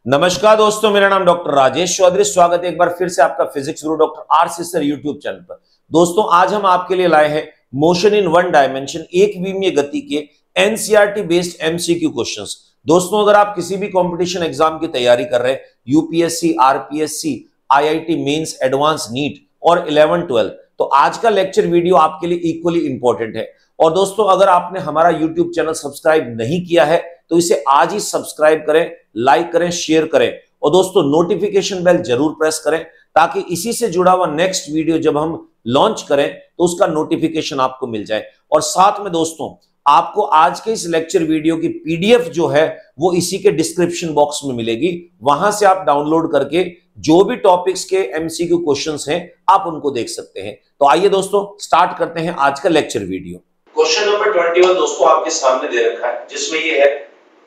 नमस्कार दोस्तों, मेरा नाम डॉक्टर राजेश चौधरी। स्वागत है एक बार फिर से आपका फिजिक्स गुरु doctor RC sir YouTube channel पर। दोस्तों, आज हम आपके लिए लाए हैं मोशन इन वन डायमेंशन, एक विमीय गति के एनसीईआरटी बेस्ड एमसीक्यू क्वेश्चंस। दोस्तों, अगर आप किसी भी कंपटीशन एग्जाम की तैयारी कर रहे हैं, UPSC, RPSC, IIT mains, advance NEET और 11-12, तो आज का लेक्चर वीडियो आपके लिए इक्वली इंपॉर्टेंट है। और दोस्तों, अगर आपने हमारा यूट्यूब चैनल सब्सक्राइब नहीं किया है तो इसे आज ही सब्सक्राइब करें, लाइक करें, शेयर करें और दोस्तों नोटिफिकेशन बेल जरूर प्रेस करें ताकि इसी से जुड़ा हुआ नेक्स्ट वीडियो जब हम लॉन्च करें तो उसका नोटिफिकेशन आपको मिल जाए। और साथ में दोस्तों, आपको आज के इस लेक्चर वीडियो की पीडीएफ जो है वो इसी के डिस्क्रिप्शन बॉक्स में मिलेगी। वहां से आप डाउनलोड करके जो भी टॉपिक्स के एमसीक्यू क्वेश्चंस हैं आप उनको देख सकते हैं। तो आइए दोस्तों, स्टार्ट करते हैं आज का लेक्चर वीडियो। क्वेश्चन नंबर 21 दोस्तों आपके सामने दे रखा है, जिसमें ये है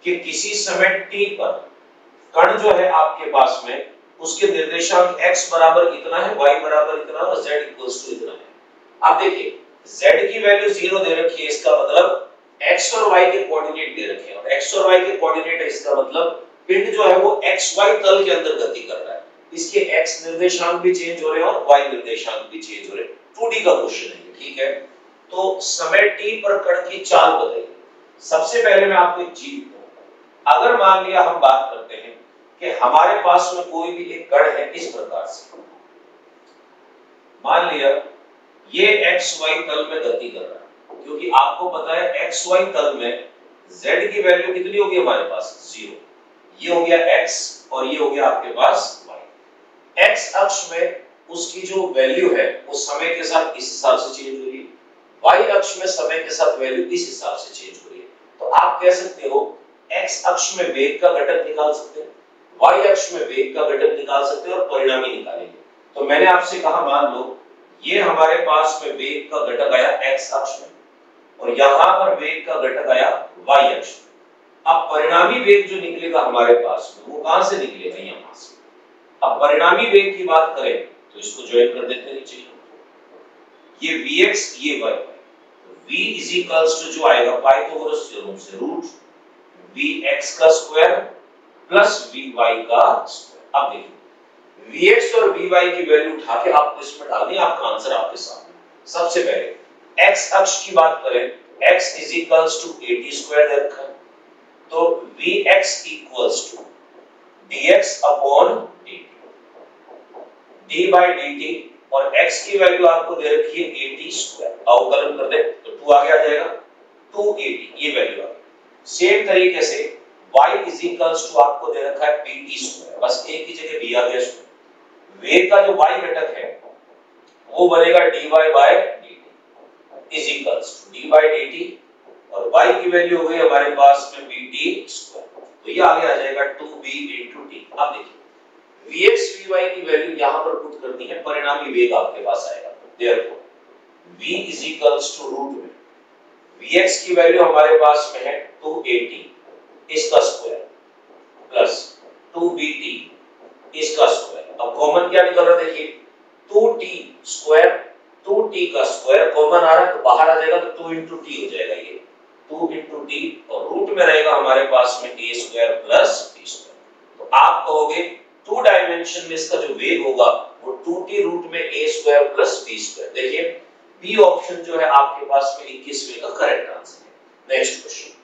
कि किसी समय t पर कण जो है आपके पास में उसके निर्देशांक x बराबर इतना है, y बराबर इतना और z इक्वल्स टू इतना है। आप देखिए z की वैल्यू 0 दे रखी है, इसका मतलब x और y के कोऑर्डिनेट दे रखे हैं और x और y के कोऑर्डिनेट है, इसका मतलब पिंड जो है वो xy तल के अंदर गति कर रहा है। इसके x निर्देशांक भी चेंज हो रहे हैं और y निर्देशांक भी चेंज हो रहे हैं। 2D का क्वेश्चन है, ठीक है। तो समय t पर कण की चाल बताइए। सबसे पहले मैं आपको एक चीज बताऊं, अगर मान लिया हम बात करते हैं कि हमारे पास में कोई भी एक कण है इस प्रकार से, मान लिया ये xy तल में गति कर रहा है, क्योंकि आपको पता है xy तल में z की वैल्यू कितनी होगी हमारे पास 0, ये हो गया x और ये हो गया आपके पास y। x अक्ष में उसकी जो वैल्यू है वो समय के साथ इस हिसाब से चेंज हो रही है, y अक्ष में समय के साथ वैल्यू इस हिसाब से चेंज हो रही है। तो आप कह सकते हो x अक्ष में वेग का घटक निकाल सकते हैं, y अक्ष में वेग का घटक निकाल सकते हैं और परिणामी निकालेंगे। तो मैंने आपसे कहा मान लो ये हमारे पास में वेग का घटक आया x अक्ष में और यहां पर वेग का घटक आया y अक्ष में। अब परिणामी वेग जो निकलेगा हमारे पास में वो कहां से निकलेगा, यहां से। अब परिणामी वेग की बात करें तो इसको ज्वाइन कर देते हैं नीचे, ये vx ये y, v is equals to जो आएगा पाइथागोरस थ्योरम से रूट vx का स्क्वायर प्लस vy का स्क्वायर। अब देखिए vx और vy की वैल्यू उठा के आपको इसमें डालनी है, आपका आंसर आपके सामने। सबसे पहले x अक्ष की बात करें, x is equals to at square दे रखा है, तो vx equals to dx upon dt, d by dt और x की वैल्यू आपको दे रखी है at स्क्वायर। अवकलन कर दे तो 2 आगे आ जाएगा, 2at ये वैल्यू आ गई। सेम तरीके से y इज इक्वल्स टू आपको दे रखा है pt स्क्वायर, बस a की जगह b आ गया। वेग का जो y घटक है वो बनेगा dy by dt is equals to d by dt और y की वैल्यू हो गई हमारे पास में pt स्क्वायर, तो ये आगे आ जाएगा 2b * t। अब देखिए vx vy की वैल्यू यहां पर पुट करनी है, परिणामी वेग आपके पास आएगा। Therefore v is equals to root में vx की वैल्यू हमारे पास में है 2at इसका स्क्वायर प्लस 2bt इसका स्क्वायर। अब कॉमन क्या निकल रहा है, देखिए 2t स्क्वायर, 2t का स्क्वायर कॉमन आ रहा है तो बाहर आ जाएगा, तो 2 * t हो जाएगा, ये 2 * t और रूट में रहेगा हमारे पास में a square plus b square. तो आप कहोगे 2 डायमेंशन में इसका जो वेग होगा वो 2t रूट में a square plus b square. देखिए बी ऑप्शन जो है आपके पास में 21वें का करेक्ट आंसर है। नेक्स्ट क्वेश्चन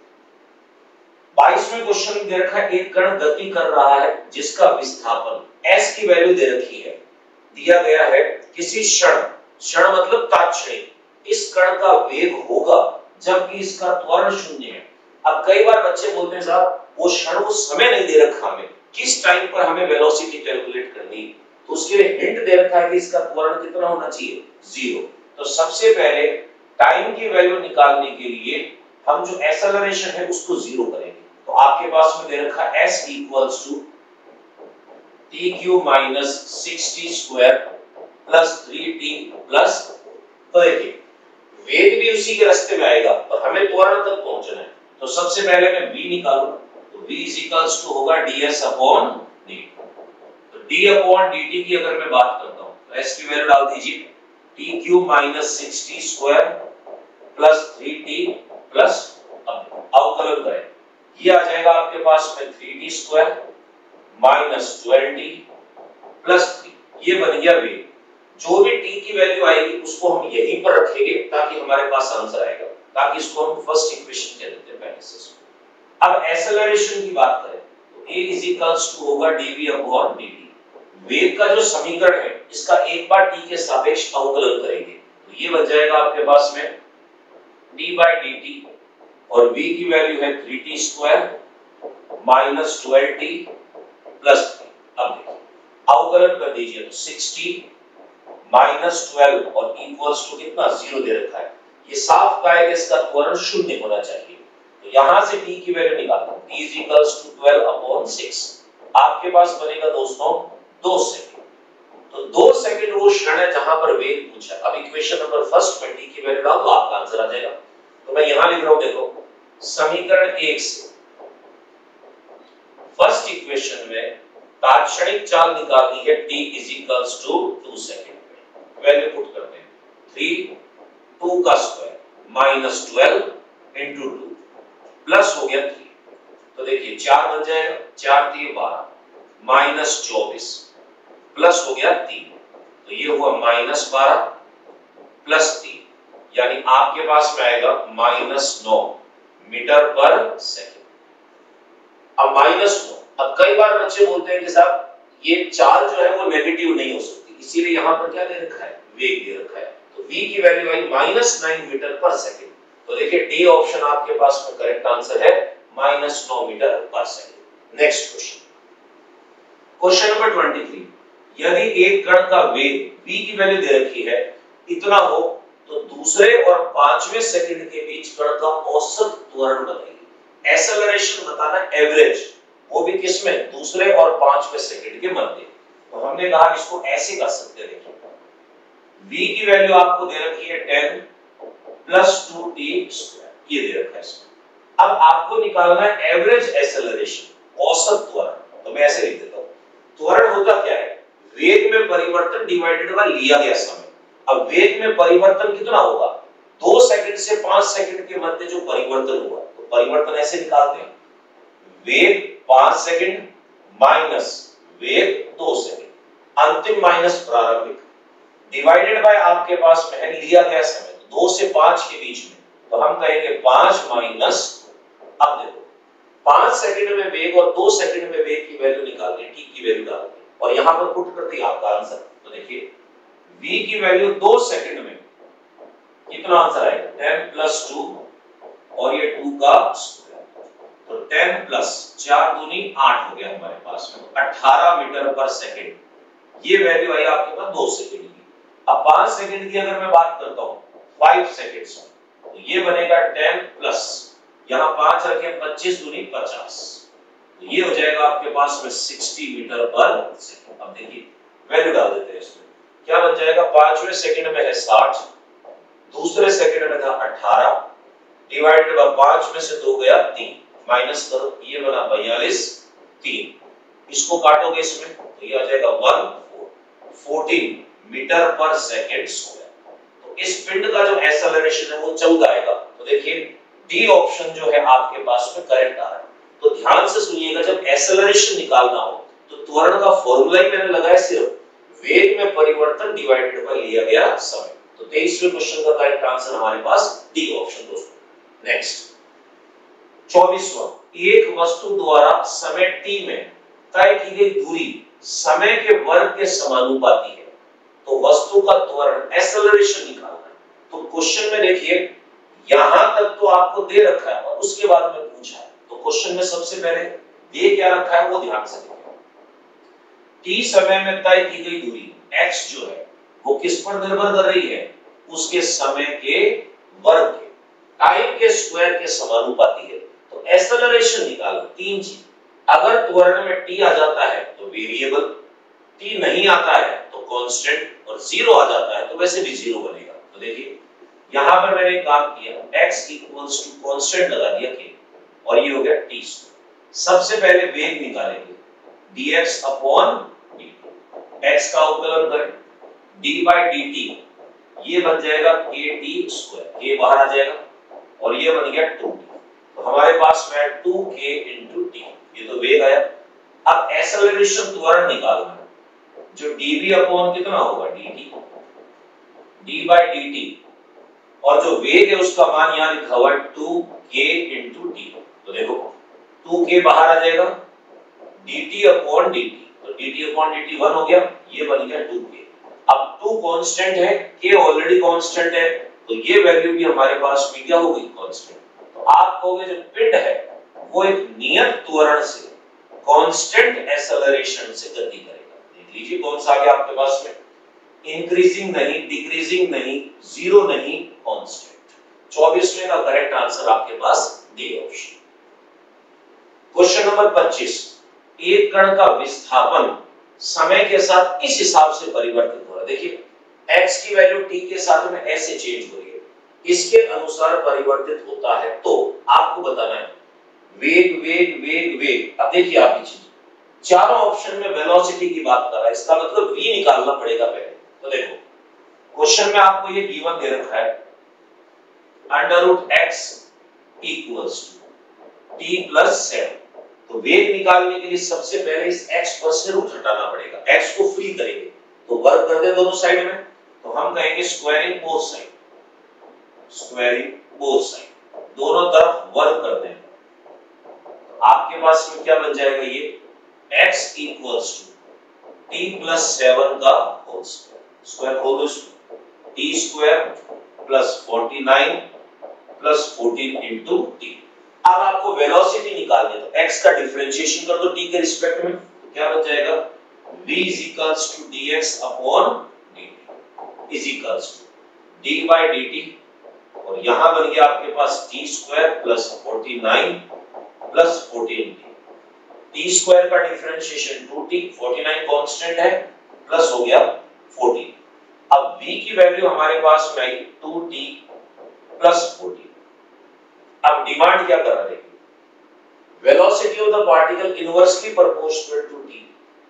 22वें क्वेश्चन दे रखा है, एक कण गति कर रहा है जिसका विस्थापन s की वैल्यू दे रखी है, दिया गया है किसी क्षण मतलब तात्क्षणिक, इस कण का वेग होगा जबकि इसका त्वरण 0 है। अब कई बार बच्चे बोलते हैं साहब वो क्षण वो समय नहीं दे रखा, हमें किस टाइम पर हमें वेलोसिटी कैलकुलेट करनी है, तो उसके लिए हिंट दे रखा है कि इसका त्वरण कितना होना चाहिए 0। तो सबसे पहले टाइम की वैल्यू निकालने के लिए हम जो एक्सेलरेशन है उसको 0 करेंगे। तो आपके पास में दे रखा है s equals to t³ minus 6t square plus 3t plus, तो देखिए वेग भी उसी के रास्ते में आएगा और हमें त्वरण तक पहुंचना है। तो सबसे पहले मैं v निकालूं, तो v इज इक्वल्स टू होगा ds अपॉन dt। तो d अपॉन dt की अगर मैं बात करता हूं तो s की वैल्यू डाल दीजिए t³ minus 6t square plus 3t plus, अब अवकलन करें, ये आ जाएगा आपके पास में 3t स्क्वायर -12t प्लस 3, ये बन गया वेग। जो भी t की वैल्यू आएगी उसको हम यहीं पर रखेंगे ताकि हमारे पास आंसर आएगा, ताकि इसको हम फर्स्ट इक्वेशन कह देते हैं पहले से। अब एक्सेलरेशन की बात करें तो a इज होगा dv/dt। वेग का जो समीकरण है इसका एक बार t के सापेक्ष अवकलन करेंगे तो ये बन जाएगा आपके पास में d/dt और v की वैल्यू है 3t² -12t प्लस 3। अब देखिए अवकलन कर दीजिए तो 6t -12 और इक्वल्स टू कितना 0 दे रखा है। ये साफ कहा है कि इसका त्वरण 0 होना चाहिए, तो यहां से t की वैल्यू निकालते हैं। t is equals to 12/6। आपके पास बनेगा दोस्तों 2 सेकंड। तो 2 सेकंड वो क्षण है जहां पर वेग पूछा। अब इक्वेशन नंबर फर्स्ट में t की वैल्यू डाल दो, आपका आंसर आ जाएगा। तो मैं यहां लिख रहा हूं, देखो समीकरण 1 से फर्स्ट इक्वेशन में तात्क्षणिक चाल निकालनी है t is equals to 2 second में। वैल्यू पुट करते हैं 3 2 का स्क्वायर -12 इनटू 2 प्लस हो गया 3। तो देखिए 4 बन जाएगा, 4 3 12 -24 प्लस हो गया 3, तो ये हुआ -12 प्लस 3, यानी आपके पास में आएगा -9 मीटर पर सेकंड। अब -9, अब कई बार बच्चे बोलते हैं कि साहब ये चाल जो है वो नेगेटिव नहीं हो सकती, इसीलिए यहां पर क्या दे रखा है, वेग दे रखा है। तो v की वैल्यू आई -9 मीटर पर सेकंड। तो देखिए डी ऑप्शन आपके पास में करेक्ट आंसर है -9 metre per second. Next question, question number 23, यदि एक कण का वेग v की वैल्यू दे रखी है इतना हो तो दूसरे और 5वें सेकंड के बीच कण का औसत त्वरण बताइए। एक्सेलरेशन बताना एवरेज, वो भी किसमें, दूसरे और 5वें सेकंड के मध्य। तो हमने कहा इसको ऐसे कर सकते हैं, देखिए v की वैल्यू आपको दे रखी है 10 प्लस 2t², ये दे रखा है इसमें। अब आपको निकालना है एवरेज एक्सेलरेशन, औसत त्वरण। तो मैं ऐसे लिख देता हूं, त्वरण होता क्या है, वेग में परिवर्तन डिवाइडेड बाय लिया गया समय। अब वेग में परिवर्तन कितना होगा, 2 सेकंड से 5 सेकंड के मध्य जो परिवर्तन हुआ, तो परिवर्तन ऐसे निकालते हैं, वेग 5 सेकंड माइनस वेग 2 सेकंड, अंतिम माइनस प्रारंभिक, डिवाइडेड बाय आपके पास में है लिया गया समय, 2 से 5 के बीच में, तो हम कहेंगे 5 माइनस, अब देखो 5 सेकंड में वेग और 2 सेकंड में वेग की वैल्यू निकालनी है, t की वैल्यू डालनी है और यहां पर पुट करते हैं आपका आंसर। तो देखिए v की वैल्यू 2 सेकंड में कितना आंसर आएगा, 10 प्लस 2 और ये 2 का स्क्वायर, तो 10 प्लस 4 दूनी 8 हो गया हमारे पास में, 18 मीटर पर सेकंड। ये वैल्यू आई आपके पास 2 सेकंड की। अब 5 सेकंड की अगर मैं बात करता हूं 5 सेकंड्स, तो ये बनेगा 10 प्लस यहां 5 रखें 25 दूनी 50, तो ये हो जाएगा आपके पास में 60 मीटर पर सेकंड। अब देखिए वैल्यू डाल देते हैं इसमें, क्या बन जाएगा, 5वें सेकंड में है 60, दूसरे सेकंड में था 18, डिवाइडेड बाय 5 में से 2 गया 3, माइनस करो, ये बना 42, 3 इसको काटोगे इसमें तो ये आ जाएगा 14 मीटर पर सेकंड स्क्वायर। तो इस पिंड का जो एक्सेलरेशन है वो 14 आएगा। तो देखिए डी ऑप्शन जो है आपके पास में करेक्ट आ रहा है। तो ध्यान से सुनिएगा, जब एक्सेलरेशन निकालना हो तो त्वरण का फॉर्मूला ही मैंने लगाया सिर्फ वेग में परिवर्तन डिवाइडेड बाय लिया गया समय। तो 23वें क्वेश्चन का करेक्ट आंसर हमारे पास डी ऑप्शन दोस्तों। नेक्स्ट 24वां, एक वस्तु द्वारा समय t में तय की गई दूरी समय के वर्ग के समानुपाती है, तो वस्तु का त्वरण एक्सेलरेशन निकालना है। तो क्वेश्चन में देखिए यहां तक तो आपको दे रखा है और उसके बाद में पूछा है, तो क्वेश्चन में सबसे पहले दे क्या रखा है वो ध्यान से देखिए। t समय में तय की गई दूरी x जो है वो किस पर निर्भर कर रही है, उसके समय के वर्ग के, टाइम के स्क्वायर के समानुपाती है। तो एक्सेलरेशन निकालो, 3 चीज, अगर त्वरण में t आ जाता है तो वेरिएबल, t नहीं आता है तो कांस्टेंट, और 0 आ जाता है तो वैसे भी 0 बनेगा। तो देखिए यहां पर मैंने काम किया, x इक्वल्स टू कांस्टेंट लगा दिया k और ये हो गया t स्क्वायर। सबसे पहले वेग निकालेंगे, dx अपॉन dt, x का अवकलन करें, d बाय dt ये बन जाएगा kt स्क्वायर, k बाहर आ जाएगा और ये बन गया 2t। तो हमारे पास में 2k into t, ये तो वेग आया। अब एक्सेलरेशन त्वरण निकालना है, जो dv अपॉन कितना होगा dt, d by dt, और जो वेग है उसका मान यहां लिखा हुआ है 2k into t। तो देखो 2k बाहर आ जाएगा, dt अपॉन dt, तो dt अपॉन dt 1 हो गया, ये बन गया 2k। अब 2 कांस्टेंट है, k ऑलरेडी कांस्टेंट है, तो ये वैल्यू भी हमारे पास में क्या हो गई कांस्टेंट। तो आप कहोगे जो पिंड है वो एक नियत त्वरण से कांस्टेंट एक्सेलरेशन से गति करेगा। देख लीजिए कौन सा आ गया आपके पास में, इंक्रीजिंग नहीं, डिक्रीजिंग नहीं, जीरो नहीं, कांस्टेंट। 24वें का करेक्ट आंसर आपके पास डी ऑप्शन। क्वेश्चन नंबर 25, एक कण का विस्थापन समय के साथ इस हिसाब से परिवर्तित हो रहा है। देखिए x की वैल्यू t के साथ में ऐसे चेंज हो रही है, इसके अनुसार परिवर्तित होता है। तो आपको बताना है वेग वेग वेग वेग। अब देखिए आप ये चीज चारों ऑप्शन में वेलोसिटी की बात कर रहा है, इसका मतलब v निकालना पड़ेगा पहले। तो देखो क्वेश्चन में आपको ये गिवन दे रखा है √x equals to t plus 7। तो वेग निकालने के लिए सबसे पहले इस x पर से रूट हटाना पड़ेगा, x को फ्री करेंगे तो वर्क कर दे दोनों साइड में, तो हम कहेंगे squaring both side, squaring both side, दोनों तरफ वर्क कर दें। तो आपके पास में क्या बन जाएगा, ये x equals to t plus 7 का होल स्क्वायर, स्क्वायर खोल दो इसमें, t square plus 49 plus 14 into t। अब आपको वेलोसिटी निकालनी है, तो x का डिफरेंशिएशन कर दो t के रिस्पेक्ट में, तो क्या बन जाएगा v is equals to dx upon dt is equals to d by dt, और यहां बन गया आपके पास t square plus 49 plus 14t। t square का डिफरेंशिएशन 2t, 49 कांस्टेंट है, प्लस हो गया 14। अब v की वैल्यू हमारे पास में आई 2t प्लस 14। अब डिमांड क्या कर रहा है, velocity of the particle inversely proportional to t।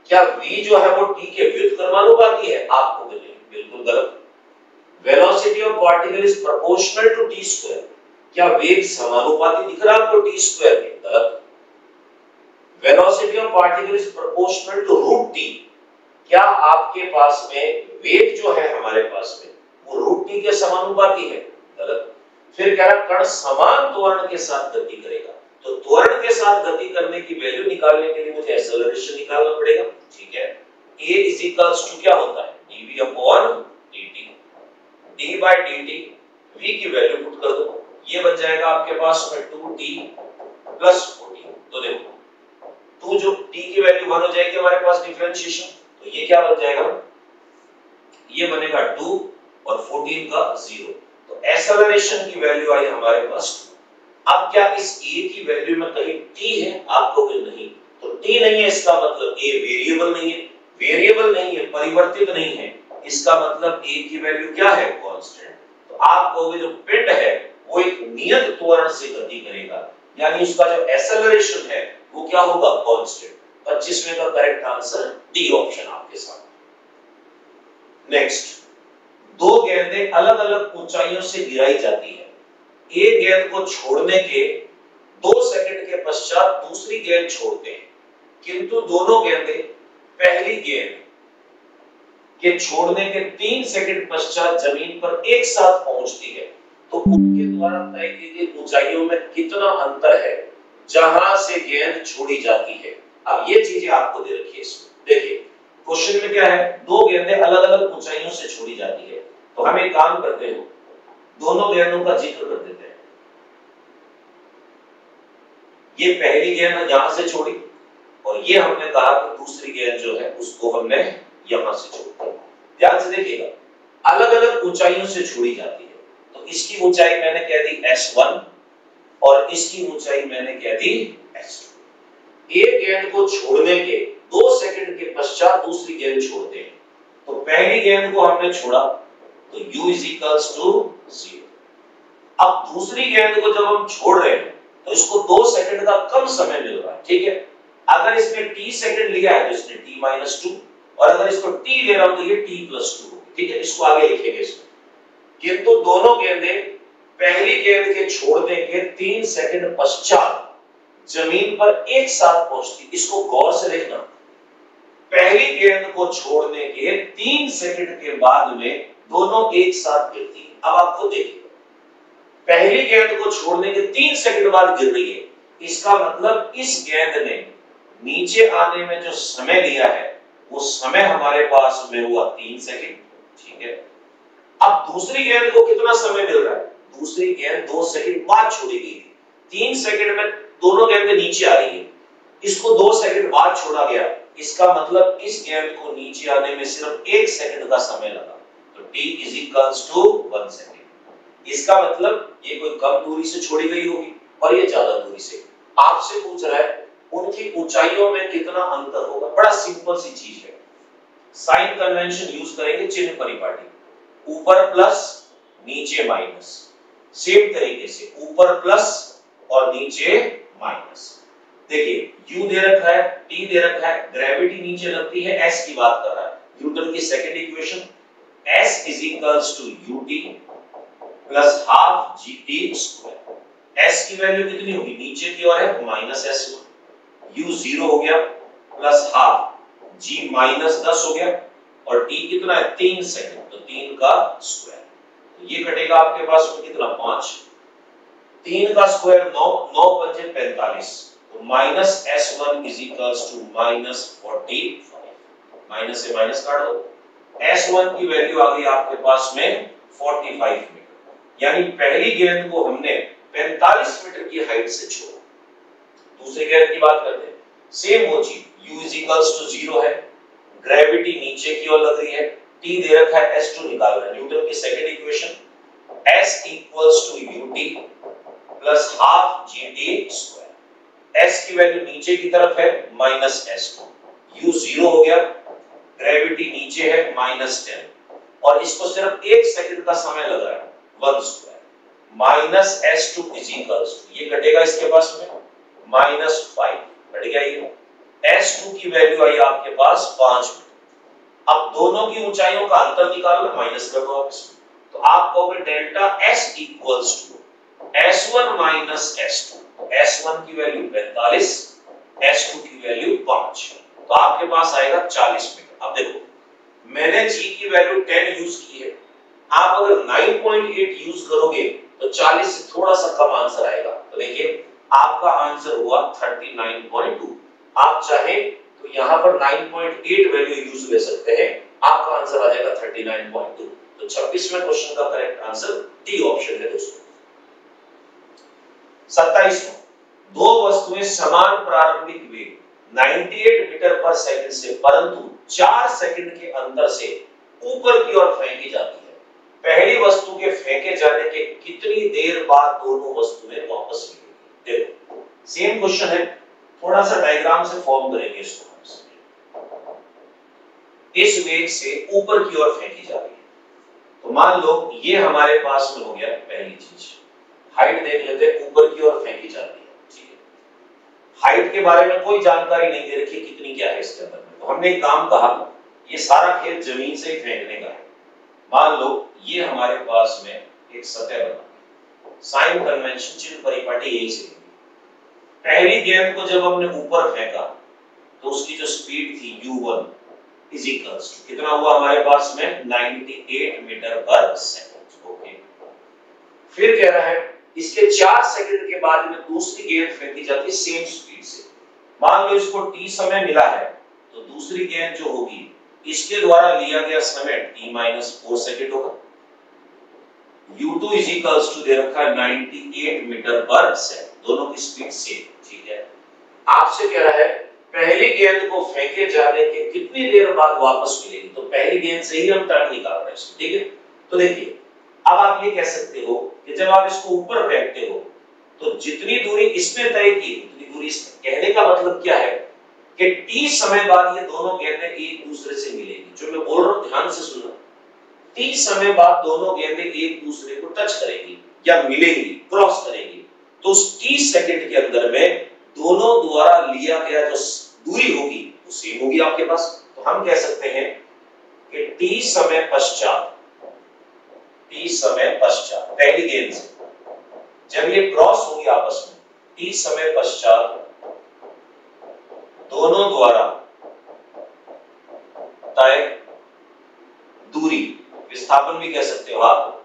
क्या v जो है वो t के व्युत्क्रमानुपाती है? आपको मिलेगी, बिल्कुल गलत। Velocity of particle is proportional to t square. क्या वेग समानुपाती दिख रहा है आपको t स्क्वायर के? गलत। Velocity of particle is proportional to √t। क्या आपके पास में वेग जो है हमारे पास में वो √t के समानुपाती है? गलत। फिर कह रहा कण समान त्वरण के साथ गति करेगा, तो त्वरण के साथ गति करने की वैल्यू निकालने के लिए मुझे एक्सेलरेशन निकालना पड़ेगा। ठीक है, a इज इक्वल्स टू क्या होता है dv upon dt, d by dt, v की वैल्यू पुट कर दो, ये बन जाएगा आपके पास में 2t प्लस 14। तो देखो 2 जो t की वैल्यू 1 हो जाएगी हमारे पास डिफरेंशिएशन, तो ये क्या बन जाएगा, ये बनेगा 2 और 14 का 0, तो एक्सेलरेशन की वैल्यू आई हमारे पास 2। अब क्या इस a की वैल्यू में कहीं t है? आपको भी नहीं, तो t नहीं है इसका मतलब a वेरिएबल नहीं है, वेरिएबल नहीं है परिवर्तित नहीं है, इसका मतलब a की वैल्यू क्या है कांस्टेंट। तो आप कहोगे जो पिंड है वो एक नियत त्वरण से गति करेगा, यानी उसका जो एक्सेलरेशन है वो क्या होगा कांस्टेंट। 25वें का करेक्ट आंसर डी ऑप्शन आपके साथ। नेक्स्ट, दो गेंदें अलग-अलग ऊंचाइयों से गिराई जाती है, एक गेंद को छोड़ने के 2 सेकंड के पश्चात दूसरी गेंद छोड़ते हैं, किंतु दोनों गेंदें पहली गेंद के छोड़ने के 3 सेकंड पश्चात जमीन पर एक साथ पहुंचती है, तो उनके द्वारा तय की गई ऊंचाइयों में कितना अंतर है जहां से गेंद छोड़ी जाती है। अब ये चीजें आपको दे रखी है इसमें। देखिए क्वेश्चन में क्या है, दो गेंदें अलग-अलग ऊंचाइयों से छोड़ी जाती है, तो हम एक काम करते हैं दोनों गेंदों का जिक्र कर देते हैं। ये पहली गेंद यहां से छोड़ी और ये हमने कहा कि दूसरी गेंद जो है उसको हमने यहां से छोड़ी। ध्यान से देखिएगा, अलग-अलग ऊंचाइयों से छोड़ी जाती है, तो इसकी ऊंचाई मैंने कह दी s1 और इसकी ऊंचाई मैंने कह दी s2। एक गेंद को छोड़ने के 2 सेकंड के पश्चात दूसरी गेंद छोड़ते हैं, तो पहली गेंद को हमने छोड़ा तो u is equals to 0। अब दूसरी गेंद को जब हम छोड़ रहे हैं तो इसको 2 सेकंड का कम समय मिल रहा है, ठीक है। अगर इसने t सेकंड लिया है तो इसने t-2, और अगर इसको t ले रहा हूं तो ये t+2, ठीक है। इसको आगे लिखेंगे इसमें, किंतु दोनों गेंदें पहली गेंद के छोड़ने के 3 सेकंड पश्चात जमीन पर एक साथ पहुंचती। इसको गौर से देखना, पहली गेंद को छोड़ने के 3 सेकंड के बाद में दोनों एक साथ गिरती है। अब आप खुद देखिए, पहली गेंद को छोड़ने के 3 सेकंड बाद गिर रही है, इसका मतलब इस गेंद ने नीचे आने में जो समय लिया है वो समय हमारे पास में हुआ 3 सेकंड। ठीक है, अब दूसरी गेंद को कितना समय मिल रहा है? दूसरी गेंद 2 सेकंड बाद छोड़ी गई थी। 3 सेकंड में दोनों गेंदें नीचे आ रही है, इसको 2 सेकंड बाद छोड़ा गया, इसका मतलब इस गेंद को नीचे आने में सिर्फ 1 सेकंड का समय लगा। तो t is equals to 1 second. इसका मतलब ये कोई कम दूरी से छोड़ी गई होगी और ये ज्यादा दूरी से। आपसे पूछ रहा है उनकी ऊंचाइयों में कितना अंतर होगा। बड़ा सिंपल सी चीज है, साइन कन्वेंशन यूज करेंगे, चिन्ह परिपाटी, ऊपर प्लस नीचे माइनस। सेम तरीके से ऊपर प्लस और नीचे माइनस। देखिए u दे रखा है, t दे रखा है, ग्रेविटी नीचे लगती है, s की बात कर रहा है। न्यूटन की second equation, s is equals to ut plus half gt square. s की वैल्यू कितनी होगी? नीचे की ओर है माइनस s1, u 0 हो गया प्लस हाफ g माइनस 10 हो गया और t कितना है? 3 सेकंड, तो 3 का स्क्वायर। तो ये कटेगा आपके पास में कितना? 5। 3 का स्क्वायर 9, 9 पंजे 45, तो minus s1 is equals to minus 45। Minus से माइनस काट दो, s1 की वैल्यू आ गई आपके पास में 45 मीटर। यानी पहली गेंद को हमने 45 मीटर की हाइट से छोड़ा। दूसरी गेंद की बात करते हैं, सेम वो चीज, u इज इक्वल्स टू 0 है, ग्रेविटी नीचे की ओर लग रही है, t दे रखा है, s2 निकाल रहा है। न्यूटन की second equation, s equals to ut plus half gt square. s की वैल्यू नीचे की तरफ है माइनस s2, u 0 हो गया, ग्रेविटी नीचे है माइनस 10 और इसको सिर्फ 1 सेकंड का समय लग रहा है, 1 square. Minus s2 is equals to, ये कटेगा इसके पास में माइनस 5, कट गया ये। s2 की वैल्यू आई आपके पास 5 मीटर। अब दोनों की ऊंचाइयों का अंतर निकालना, माइनस कर दो आप इसमें, तो आप कहोगे delta s equals to s1 minus s2। s1 की वैल्यू 45, s2 की वैल्यू 5, तो आपके पास आएगा 40 मीटर। अब देखो, मैंने g की वैल्यू 10 यूज की है, आप अगर 9.8 यूज करोगे तो 40 से थोड़ा सा कम आंसर आएगा। तो देखिए आपका आंसर हुआ 39.2। आप चाहे तो यहां पर 9.8 वैल्यू यूज ले सकते हैं, आपका आंसर आ जाएगा 39.2। तो 26वें क्वेश्चन का करेक्ट आंसर डी ऑप्शन है दोस्तों। 27वां, दो वस्तुएं समान प्रारंभिक वेग 98 मीटर पर सेकंड से परंतु 4 सेकंड के अंतर से ऊपर की ओर फेंकी जाती है। पहली वस्तु के फेंके जाने के कितनी देर बाद दोनों वस्तुएं वापस मिलेंगी? देखो सेम क्वेश्चन है, थोड़ा सा डायग्राम से फॉर्म करेंगे इसको। इस वेग से ऊपर की ओर फेंकी जा रही है, तो मान लो ये हमारे पास में हो गया पहली चीज। हाइट देख लेते हैं, ऊपर की ओर फेंकी जाती है, ठीक है। हाइट के बारे में कोई जानकारी नहीं दे रखी, कितनी क्या है इसके अंदर में, तो हमने एक काम कहा, ये सारा खेल जमीन से ही फेंकने का है। मान लो ये हमारे पास में एक सतह बना, साइन कन्वेंशन चिन्ह परिपाटी यही से। पहली गेंद को जब हमने ऊपर फेंका तो उसकी जो स्पीड थी u1 इज इक्वल्स टू कितना हुआ हमारे पास में 98 मीटर पर सेकंड। ओके, फिर कह रहा है इसके 4 सेकंड के बाद में दूसरी गेंद फेंकी जाती है सेम स्पीड से। मान लो इसको t समय मिला है, तो दूसरी गेंद जो होगी इसके द्वारा लिया गया समय t-4 सेकंड होगा। u2 इज इक्वल्स टू दे रखा है 98 मीटर पर सेकंड, दोनों की स्पीड सेम, ठीक है। आपसे कह रहा है पहली गेंद को फेंके जाने के कितनी देर बाद वापस मिलेगी, तो पहली गेंद से ही हम टाइम निकाल रहे हैं, ठीक है। तो देखिए अब आप ये कह सकते हो कि जब आप इसको ऊपर फेंकते हो तो जितनी दूरी इसमें तय की उतनी दूरी इसमें, कहने का मतलब क्या है कि t समय बाद ये दोनों गेंदें एक दूसरे से मिलेंगी। जो मैं बोल रहा हूं ध्यान से सुनना, t समय बाद दोनों गेंदें एक दूसरे को टच करेंगी या मिलेंगी, क्रॉस करेंगी, तो उस t सेकंड के अंदर में दोनों द्वारा लिया गया जो दूरी होगी वो सेम होगी आपके पास। तो हम कह सकते हैं कि t समय पश्चात पहली गेंद से जब ये क्रॉस होगी आपस में t समय पश्चात दोनों द्वारा तय दूरी, विस्थापन भी कह सकते हो आप,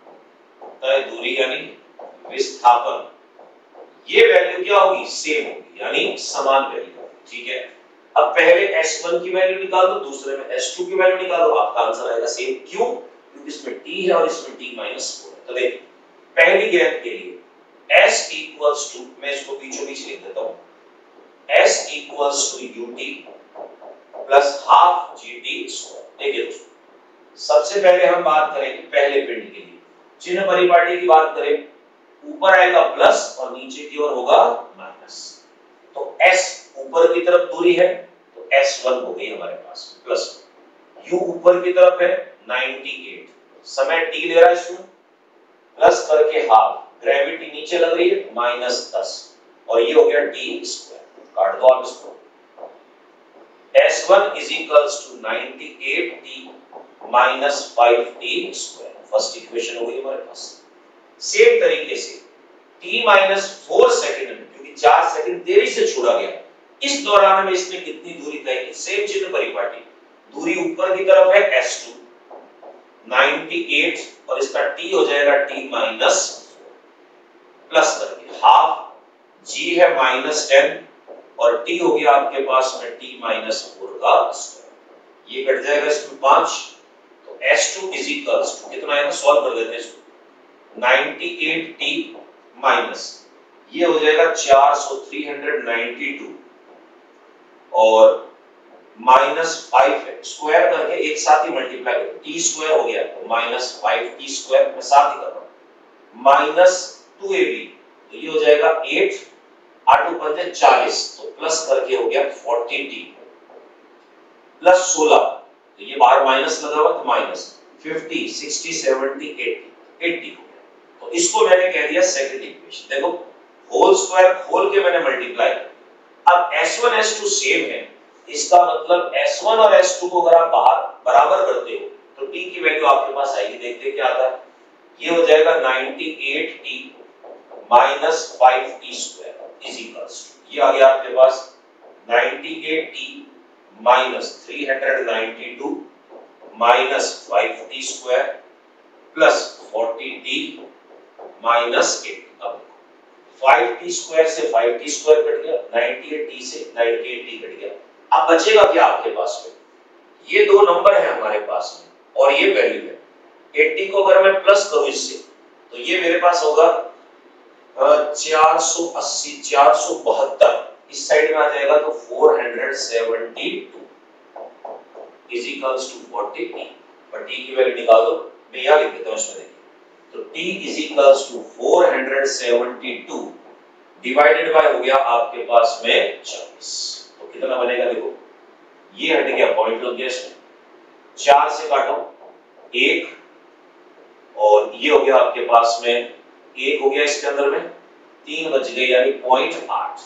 तय दूरी यानी विस्थापन, ये वैल्यू क्या होगी, सेम होगी, यानी समान वैल्यू होगी। ठीक है, अब पहले S1 की वैल्यू निकाल दो, दूसरे में S2 की वैल्यू निकाल दो, आपका आंसर आएगा सेम। क्यों? क्योंकि इसमें t है और इसमें t - 4 है। तो देखिए पहली गेंद के लिए S इक्वल्स टू, मैं इसको बीचों बीच लिख देता हूं, S equals to ut plus half gt square. देखिए दोस्तों, सबसे पहले हम बात करेंगे पहले पिंड के लिए, चिन्ह परिपाटी की बात करें, ऊपर आएगा प्लस और नीचे की ओर होगा माइनस। तो S ऊपर की तरफ दूरी है तो S1 हो गई हमारे पास, प्लस U ऊपर की तरफ है 98, समय t ले रहा है इसमें, प्लस करके हाफ, ग्रेविटी नीचे लग रही है -10, और ये हो गया t स्क्वायर। काट दो आप इसको, S1 is equals to 98t minus 5t square, first equation हो गई हमारे पास। सेम तरीके से t minus 4 सेकंड में, क्योंकि 4 सेकंड देरी से छोड़ा गया, इस दौरान में इसने कितनी दूरी तय की, सेम चिन्ह परिपाटी, दूरी ऊपर की तरफ है S2 98 और इसका t हो जाएगा t minus प्लस करके हाफ, g है -10 और t हो गया आपके पास में t -4 का स्क्वायर, ये कट जाएगा इसमें 5, तो S2 इज इक्वल्स टू कितना आएगा, सॉल्व कर देते हैं इसको, 98t माइनस ये हो जाएगा 400 392 और -5 है, स्क्वायर करके एक साथ ही मल्टीप्लाई करो, t स्क्वायर हो गया तो -5t स्क्वायर, मैं साथ ही कर रहा हूं, -2ab तो ये हो जाएगा 8 8 × 40 तो प्लस करके हो गया 40t प्लस 16, तो ये बाहर माइनस लगा हुआ तो माइनस 50 60 70 80 हो गया। तो इसको मैंने कह दिया सेकंड इक्वेशन। देखो होल स्क्वायर खोल के मैंने मल्टीप्लाई, अब S1 S2 सेम है, इसका मतलब S1 और S2 को अगर आप बाहर बराबर करते हो तो t की वैल्यू आपके पास आएगी, देखते क्या आता है, ये हो जाएगा 98t minus 5t square is equals to, ये आ गया आपके पास 98t minus 392 minus 5t square plus 40t minus 8। अब 5t square से 5t square कट गया, 98t से 98t कट गया, अब बचेगा क्या आपके पास में, ये दो नंबर है हमारे पास में और ये वैल्यू है, 80 को अगर मैं प्लस करूं इससे तो ये मेरे पास होगा 480 472, इस साइड में आ जाएगा तो 472 इज इक्वल्स टू 40t, पर t की वैल्यू निकाल दो, मैं यहां लिख देता हूं इसमें, देखिए तो t is equals to 472 divided by हो गया आपके पास में 40, तो कितना बनेगा, देखो ये हट गया, पॉइंट लग गया इसमें, 4 से काटो 1 और ये हो गया आपके पास में 1 हो गया, इसके अंदर में 3 बच गए यानी 0.8,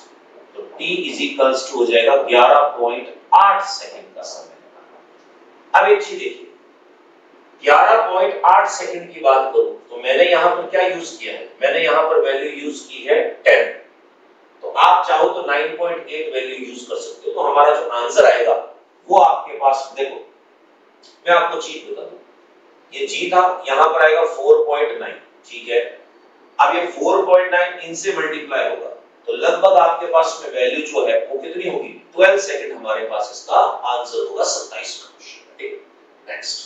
तो t इज इक्वल्स टू हो जाएगा 11.8 सेकंड का समय। अब एक चीज देखिए, 11.8 सेकंड की बात करूं तो मैंने यहां पर क्या यूज किया है, मैंने यहां पर वैल्यू यूज की है 10, तो आप चाहो तो 9.8 वैल्यू यूज कर सकते हो, तो हमारा जो आंसर आएगा वो आपके पास, देखो मैं आपको चीज बता दूं, ये जी था, यहां पर आएगा 4.9, ठीक है, अब ये 4.9 इनसे मल्टीप्लाई होगा तो लगभग आपके पास में वैल्यू जो है वो कितनी होगी, 12 सेकंड हमारे पास इसका आंसर होगा 27 का क्वेश्चन। ठीक, नेक्स्ट,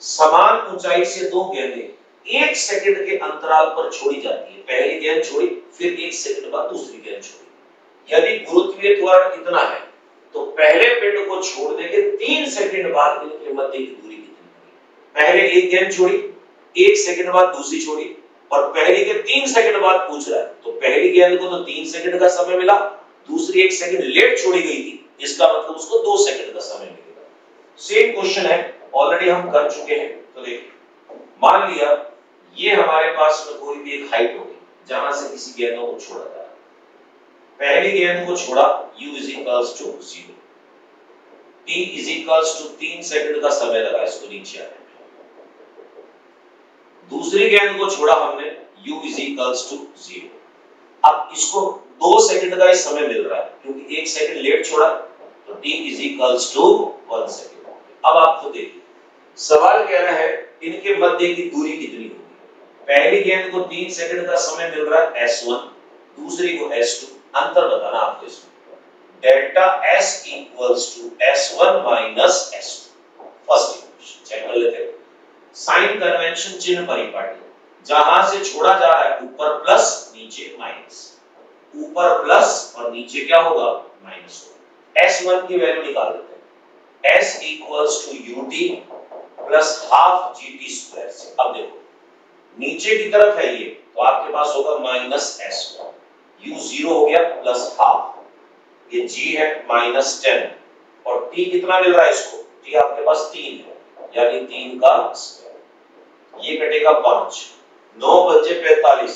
समान ऊंचाई से दो गेंदें 1 सेकंड के अंतराल पर छोड़ी जाती है, पहली गेंद छोड़ी फिर 1 सेकंड बाद दूसरी गेंद छोड़ी, यदि गुरुत्वीय त्वरण इतना है तो पहले पिंड को छोड़ने के 3 सेकंड बाद इनके मध्य की दूरी कितनी होगी, पहले एक गेंद छोड़ी 1 सेकंड बाद दूसरी छोड़ी और पहली के 3 सेकंड बाद पूछ रहा है, तो पहली गेंद को तो 3 सेकंड का समय मिला, दूसरी 1 सेकंड लेट छोड़ी गई थी, इसका मतलब उसको 2 सेकंड का समय मिलेगा। सेम क्वेश्चन है, ऑलरेडी हम कर चुके हैं, तो देखिए मान लिया ये हमारे पास में कोई भी एक हाइट होगी जहां से किसी गेंदों को छोड़ा जा रहा है, पहली गेंद को छोड़ा u is equals to 0, t is equals to 3 second का समय लगा इसको नीचे आने में, दूसरी गेंद को छोड़ा हमने u इज इक्वल्स टू 0, अब इसको 2 सेकंड का ही समय मिल रहा है क्योंकि 1 सेकंड लेट छोड़ा, तो t is equals to 1 second. अब आपको देखिए सवाल कह रहा है इनके मध्य की दूरी कितनी होगी। पहली गेंद को 3 सेकंड का समय मिल रहा है s1, दूसरी को s2, अंतर बताना आपको इसमें। Delta s equals to s1 minus s2। First equation check कर लेते हैं। साइन कन्वेंशन चिन्ह परिपाटी, जहां से छोड़ा जा रहा है ऊपर प्लस नीचे माइनस, ऊपर प्लस और नीचे क्या होगा माइनस होगा। s1 की वैल्यू निकाल लेते हैं। s equals to ut plus half gt square से। अब देखो नीचे की तरफ है ये, तो आपके पास होगा माइनस s1, u 0 हो गया प्लस हाफ, ये g है माइनस 10 और t कितना मिल रहा है इसको, t आपके पास 3 है यानी 3 का स्क्वायर, ये कटेगा 5, 9 बचे 45,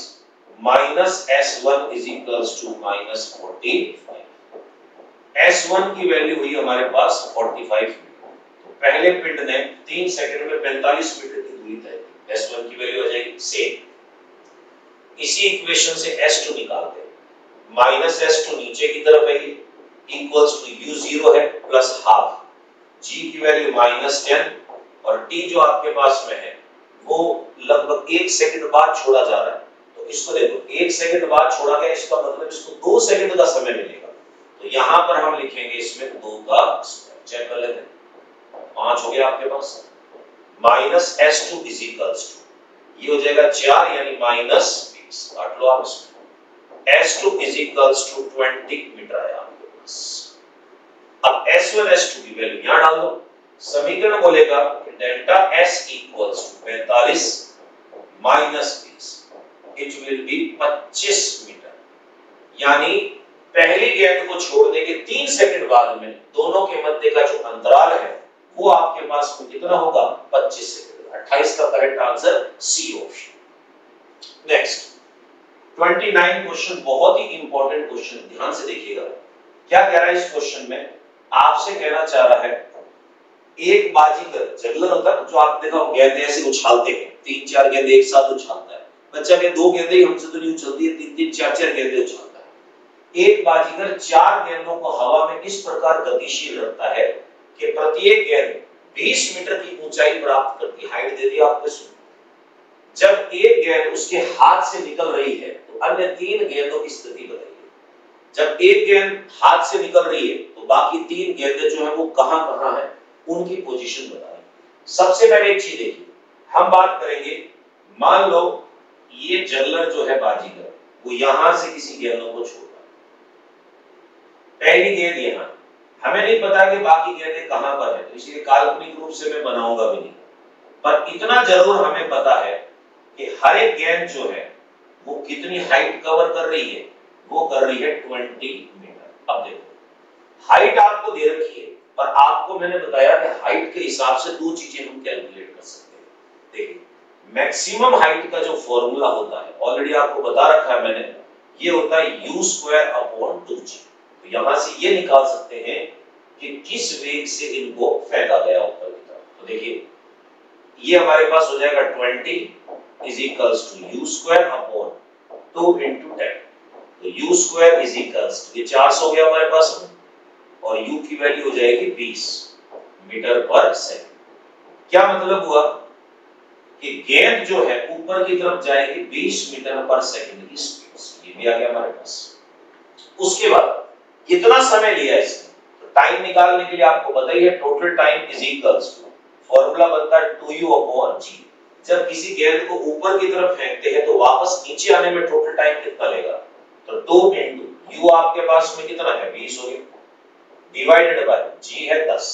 minus s1 is equals to minus 45। s1 की वैल्यू हुई हमारे पास 45। तो पहले पिंड ने 3 सेकंड में 45 मीटर की दूरी तय की, s1 की वैल्यू आ जाएगी सेम। इसी इक्वेशन से s2 निकालते हैं। माइनस s2 नीचे की तरफ है, इक्वल्स टू u0 है प्लस हाफ, g की वैल्यू माइनस 10 और t जो आपके पास में है वो लगभग 1 सेकंड बाद छोड़ा जा रहा है। तो इसको देखो 1 सेकंड बाद छोड़ा गया, इसका मतलब इसको 2 सेकंड का समय मिलेगा। तो यहां पर हम लिखेंगे इसमें 2 का स्क्वायर। चेक कर लेते हैं, 5 हो गया आपके पास, minus s2 is equals to ये हो जाएगा 4 यानी माइनस 20, काट लो आप इसमें। s2 is equals to 20 metre आया आपके पास। अब s1 s2 की वैल्यू यहां डाल दो, समीकरण बोलेगा कि delta s equals to 45 minus 20, it will be 25 metre. यानी पहली गेंद को छोड़ने के 3 सेकंड बाद में दोनों के मध्य का जो अंतराल है वो आपके पास में कितना होगा 25 सेकंड। 28 का correct answer C option. Next 29 question, बहुत ही इंपॉर्टेंट क्वेश्चन, ध्यान से देखिएगा। क्या कह रहा है इस क्वेश्चन में, आपसे कहना चाह रहा है एक बाजीगर, जगलर होता है जो आप देखा गेंदें ऐसे उछालते हैं, 3-4 गेंदें एक साथ उछालता है। बच्चा के 2 गेंदें हमसे तो नहीं उछलती है, 3-3 4-4 गेंदें उछालता है। एक बाजीगर 4 गेंदों को हवा में इस प्रकार गतिशील रखता है कि प्रत्येक गेंद 20 मीटर की ऊंचाई प्राप्त करती है। हाइट दे दी आपको। जब एक गेंद उसके हाथ से निकल रही है तो अन्य 3 गेंदों की स्थिति बताइए। जब एक गेंद हाथ से निकल रही है तो बाकी 3 गेंदें जो है वो कहां-कहां है, उनकी पोजीशन बताएं। सबसे पहले एक चीज देखिए, हम बात करेंगे, मान लो ये जगलर जो है बाजीगर, वो यहां से किसी गेंदों को छोड़ रहा है। पहली गेंद यहां, हमें नहीं पता कि बाकी गेंदें कहां पर है, तो इसलिए काल्पनिक रूप से मैं बनाऊंगा भी नहीं, पर इतना जरूर हमें पता है कि हर एक गेंद जो है वो कितनी हाइट कवर कर रही है, वो कर रही है 20 मीटर। अब देखो हाइट आपको दे रखी है, पर आपको मैंने बताया कि हाइट के हिसाब से 2 चीजें हम कैलकुलेट कर सकते हैं। देखिए मैक्सिमम हाइट का जो फॉर्मूला होता है, ऑलरेडी आपको बता रखा है मैंने, ये होता है u²/2g। तो यहां से ये निकाल सकते हैं कि किस वेग से इनको फेंका गया ऊपर की तरफ। तो देखिए ये हमारे पास हो जाएगा 20 is equals to u²/2 into 10। तो u² इज इक्वल्स टू ये 400 हो गया हमारे पास में, और u की वैल्यू हो जाएगी 20 मीटर पर सेकंड। क्या मतलब हुआ कि गेंद जो है ऊपर की तरफ जाएगी 20 मीटर पर सेकंड की स्पीड से। ये भी आ गया हमारे पास। उसके बाद कितना समय लिया इसने, तो टाइम निकालने के लिए आपको पता ही है, total time is equals to, formula बनता है 2u/g। जब किसी गेंद को ऊपर की तरफ फेंकते हैं तो वापस नीचे आने में टोटल टाइम कितना लेगा, तो 2 into u आपके पास में कितना है 20 हो गया, डिवाइडेड बाय g है 10,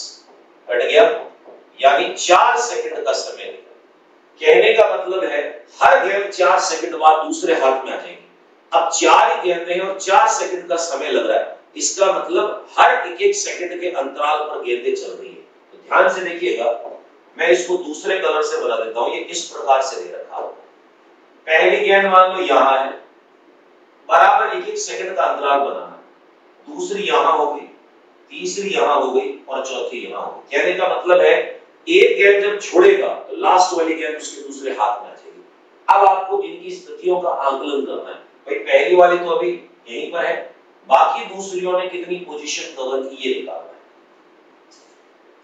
कट गया, यानी 4 सेकंड का समय लेगा। कहने का मतलब है हर गेंद 4 सेकंड बाद दूसरे हाथ में आ जाएगी। अब 4 गेंदें हैं और 4 सेकंड का समय लग रहा है, इसका मतलब हर एक सेकंड के अंतराल पर गेंदें चल रही है। तो ध्यान से देखिएगा, मैं इसको दूसरे कलर से बना देता हूं। ये इस प्रकार से दे रखा है, पहली गेंद मान लो यहां है, बराबर 1 सेकंड का अंतराल बनाना, दूसरी यहां हो गई, तीसरी यहां हो गई और चौथी यहां हो गई। कहने का मतलब है एक गेंद जब छोड़ेगा तो लास्ट वाली गेंद उसके दूसरे हाथ में आ जाएगी। अब आपको इनकी स्थितियों का आकलन करना है। भाई पहली वाली तो अभी यहीं पर है, बाकी दूसरियों ने कितनी पोजीशन कवर की ये निकालना है।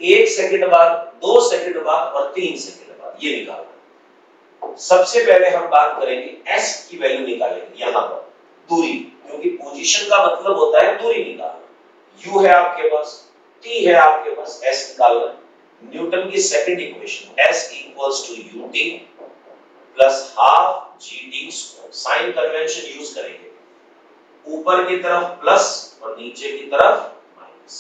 1 सेकंड बाद, 2 सेकंड बाद और 3 सेकंड बाद ये निकालना है। सबसे पहले हम बात करेंगे s की वैल्यू निकालेंगे यहां पर दूरी, क्योंकि पोजीशन का मतलब होता है दूरी निकालना। u है आपके पास, t है आपके पास, s निकालना है। न्यूटन की second equation s equals to ut plus half gt square. Sign convention use करेंगे, ऊपर की तरफ प्लस और नीचे की तरफ माइनस।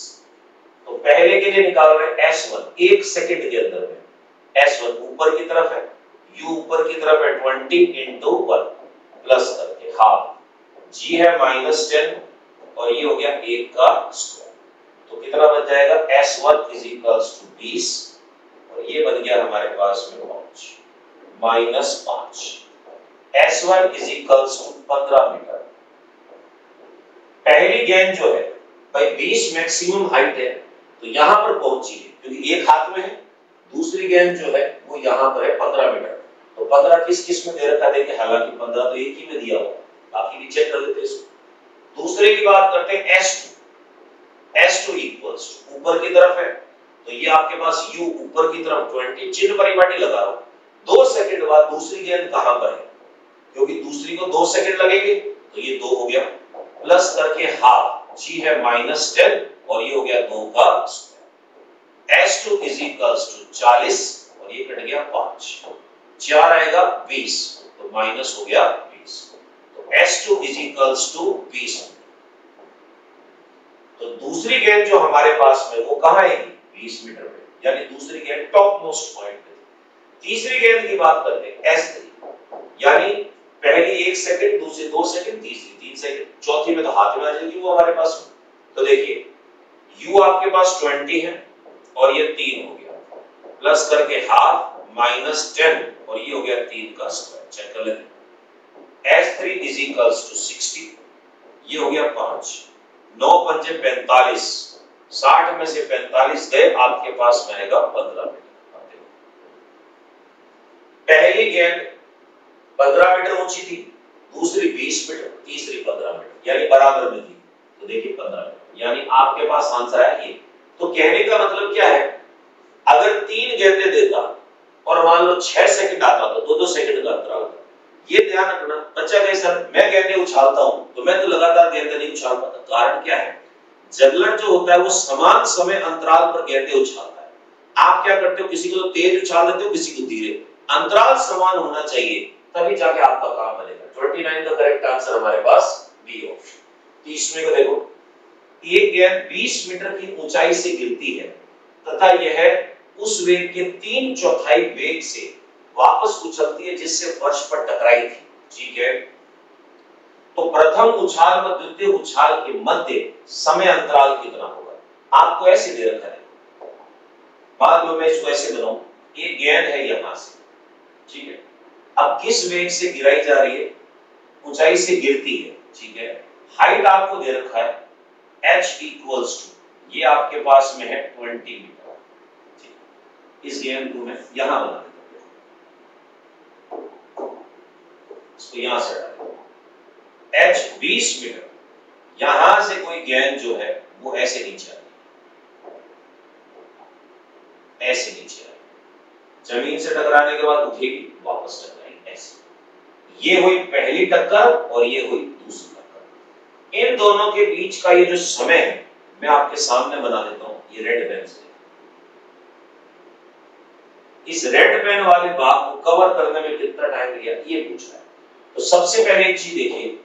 तो पहले के लिए निकाल रहे हैं s1 1 सेकंड के अंदर में। s1 ऊपर की तरफ है, u ऊपर की तरफ है 20 into 1 प्लस करके हाफ, g है -10 और ये हो गया 1 का स्क्वायर। तो कितना बन जाएगा, s1 20 और ये बन गया हमारे पास में 5 -5। s1 15 metre. पहली गेंद जो है भाई 20 मैक्सिमम हाइट है, तो यहां पर पहुंची है क्योंकि एक हाथ में है। दूसरी गेंद जो है वो यहां पर है 15 मीटर। तो 15 किस में दे रखा देखिए, हालांकि 15 तो एक ही में दिया हुआ, बाकी भी चेक कर लेते हैं इसको। दूसरे की बात करते हैं s2 इक्वल्स ऊपर की तरफ है, तो ये आपके पास u ऊपर की तरफ 20 चिन्ह परिपाटी लगा रहा हूं। 2 सेकंड बाद दूसरी गेंद कहां पर है, क्योंकि दूसरी को 2 सेकंड लगेंगे, तो ये 2 हो गया प्लस करके हाफ, g है -10 और ये हो गया 2 का स्क्वायर। s2 40 और ये कट गया 5, 4 आएगा 20 तो माइनस हो गया 20। तो s2 20। तो दूसरी गेंद जो हमारे पास में वो कहां आएगी, 20 मीटर पे, यानी दूसरी गेंद टॉप मोस्ट पॉइंट पे। तीसरी गेंद की बात करते हैं s3, यानी पहली 1 सेकंड, दूसरी 2 सेकंड, तीसरी 3 सेकंड, चौथी में तो हाथ में आ जाएगी वो हमारे पास में। तो देखिए u आपके पास 20 है और ये 3 हो गया प्लस करके हाफ -10 और ये हो गया 3 का स्क्वायर। चेक कर लेते हैं। s3 60, ये हो गया 5, 9 पंजे 45, 60 में से 45 गए, आपके पास में आएगा 15 मीटर। पहली गेंद 15 मीटर ऊंची थी, दूसरी 20 मीटर, तीसरी 15 मीटर, यानी बराबर में थी। तो देखिए 15 मीटर, यानी आपके पास आंसर है ये। तो कहने का मतलब क्या है, अगर 3 गेंदें देता और मान लो 6 सेकंड आता तो 2-2 सेकंड का अंतराल होता। ये ध्यान रखना। बच्चा कहे सर मैं गेंदें उछालता हूं तो मैं तो लगातार गेंदें नहीं उछाल पाता। कारण क्या है, जगलर जो होता है वो समान समय अंतराल पर गेंदें उछालता है। आप क्या करते हो, किसी को तो तेज उछाल देते हो, किसी को धीरे। अंतराल समान होना चाहिए, तभी जाके आपका काम बनेगा। 29 का करेक्ट आंसर हमारे पास बी ऑप्शन। 30वें को देखो, एक गेंद 20 मीटर की ऊंचाई से गिरती है तथा यह उस वेग के 3/4 वेग से वापस उछलती है जिससे फर्श पर टकराई थी। ठीक है, तो प्रथम उछाल व द्वितीय उछाल के मध्य समय अंतराल कितना होगा। आपको ऐसे दे रखा है, मान लो मैं इसको ऐसे बनाऊं, ये गेंद है यहां से, ठीक है, अब किस वेग से गिराई जा रही है, ऊंचाई से गिरती है। ठीक है, हाइट आपको दे रखा है h इक्वल्स टू, ये आपके पास में है 20 मीटर। इस गेंद को मैं यहां बना देता हूं, इसको यहां से हटा h 20 मीटर, यहां से कोई गेंद जो है वो ऐसे नीचे आती है, ऐसे नीचे आती, जमीन से टकराने के बाद उठेगी, वापस टकराएगी, ऐसे। ये हुई पहली टक्कर और ये हुई दूसरी टक्कर। इन दोनों के बीच का ये जो समय है मैं आपके सामने बना देता हूं, ये रेड पेन से। इस रेड पेन वाले भाग को कवर करने में कितना टाइम लिया ये पूछ रहा है। तो सबसे पहले एक चीज देखिए,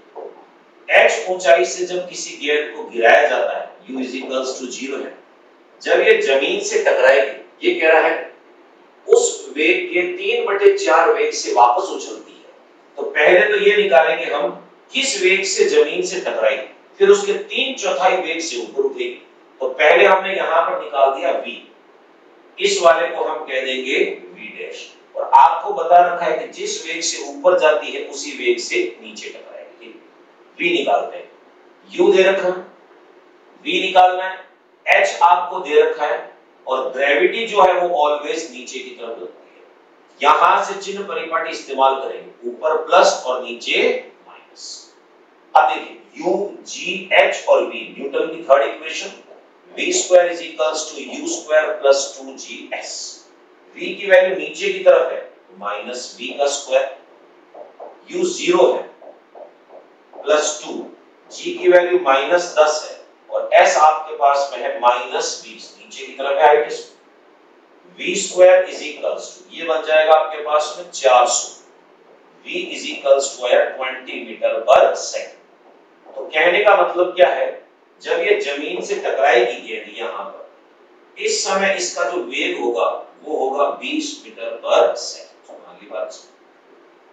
h ऊंचाई से जब किसी गेंद को गिराया जाता है u = 0 है, जब ये जमीन से टकराएगी, ये कह रहा है उस वेग के 3/4 वेग से वापस उछलती है। तो पहले तो ये निकालेंगे हम किस वेग से जमीन से टकराएगी, फिर उसके 3/4 वेग से ऊपर उठेगी। तो पहले हमने यहां पर निकाल दिया v, इस वाले को हम कह देंगे v', और आपको बता रखा है कि जिस वेग से ऊपर जाती है उसी वेग से नीचे टकराएगी। v निकालते हैं, u दे रखा है, v निकालना है, h आपको दे रखा है, और ग्रेविटी जो है वो ऑलवेज नीचे की तरफ लगती है। यहां से चिन्ह परिपाटी इस्तेमाल करेंगे, ऊपर प्लस और नीचे माइनस। अब देखिए u g h और v न्यूटन की third equation v square is equals to u square plus 2gs। v की वैल्यू नीचे की तरफ है माइनस v का स्क्वायर, u 0 है प्लस 2, g की वैल्यू माइनस 10 है और s आपके पास में है माइनस 20, नीचे की तरफ है height. v square is equals to ये बन जाएगा आपके पास में 400, v is equals to 20 metre per second. तो कहने का मतलब क्या है, जब ये जमीन से टकराएगी गेंद यहाँ पर, इस समय इसका जो वेग होगा वो होगा 20 मीटर पर सेकंड। मान ली बात।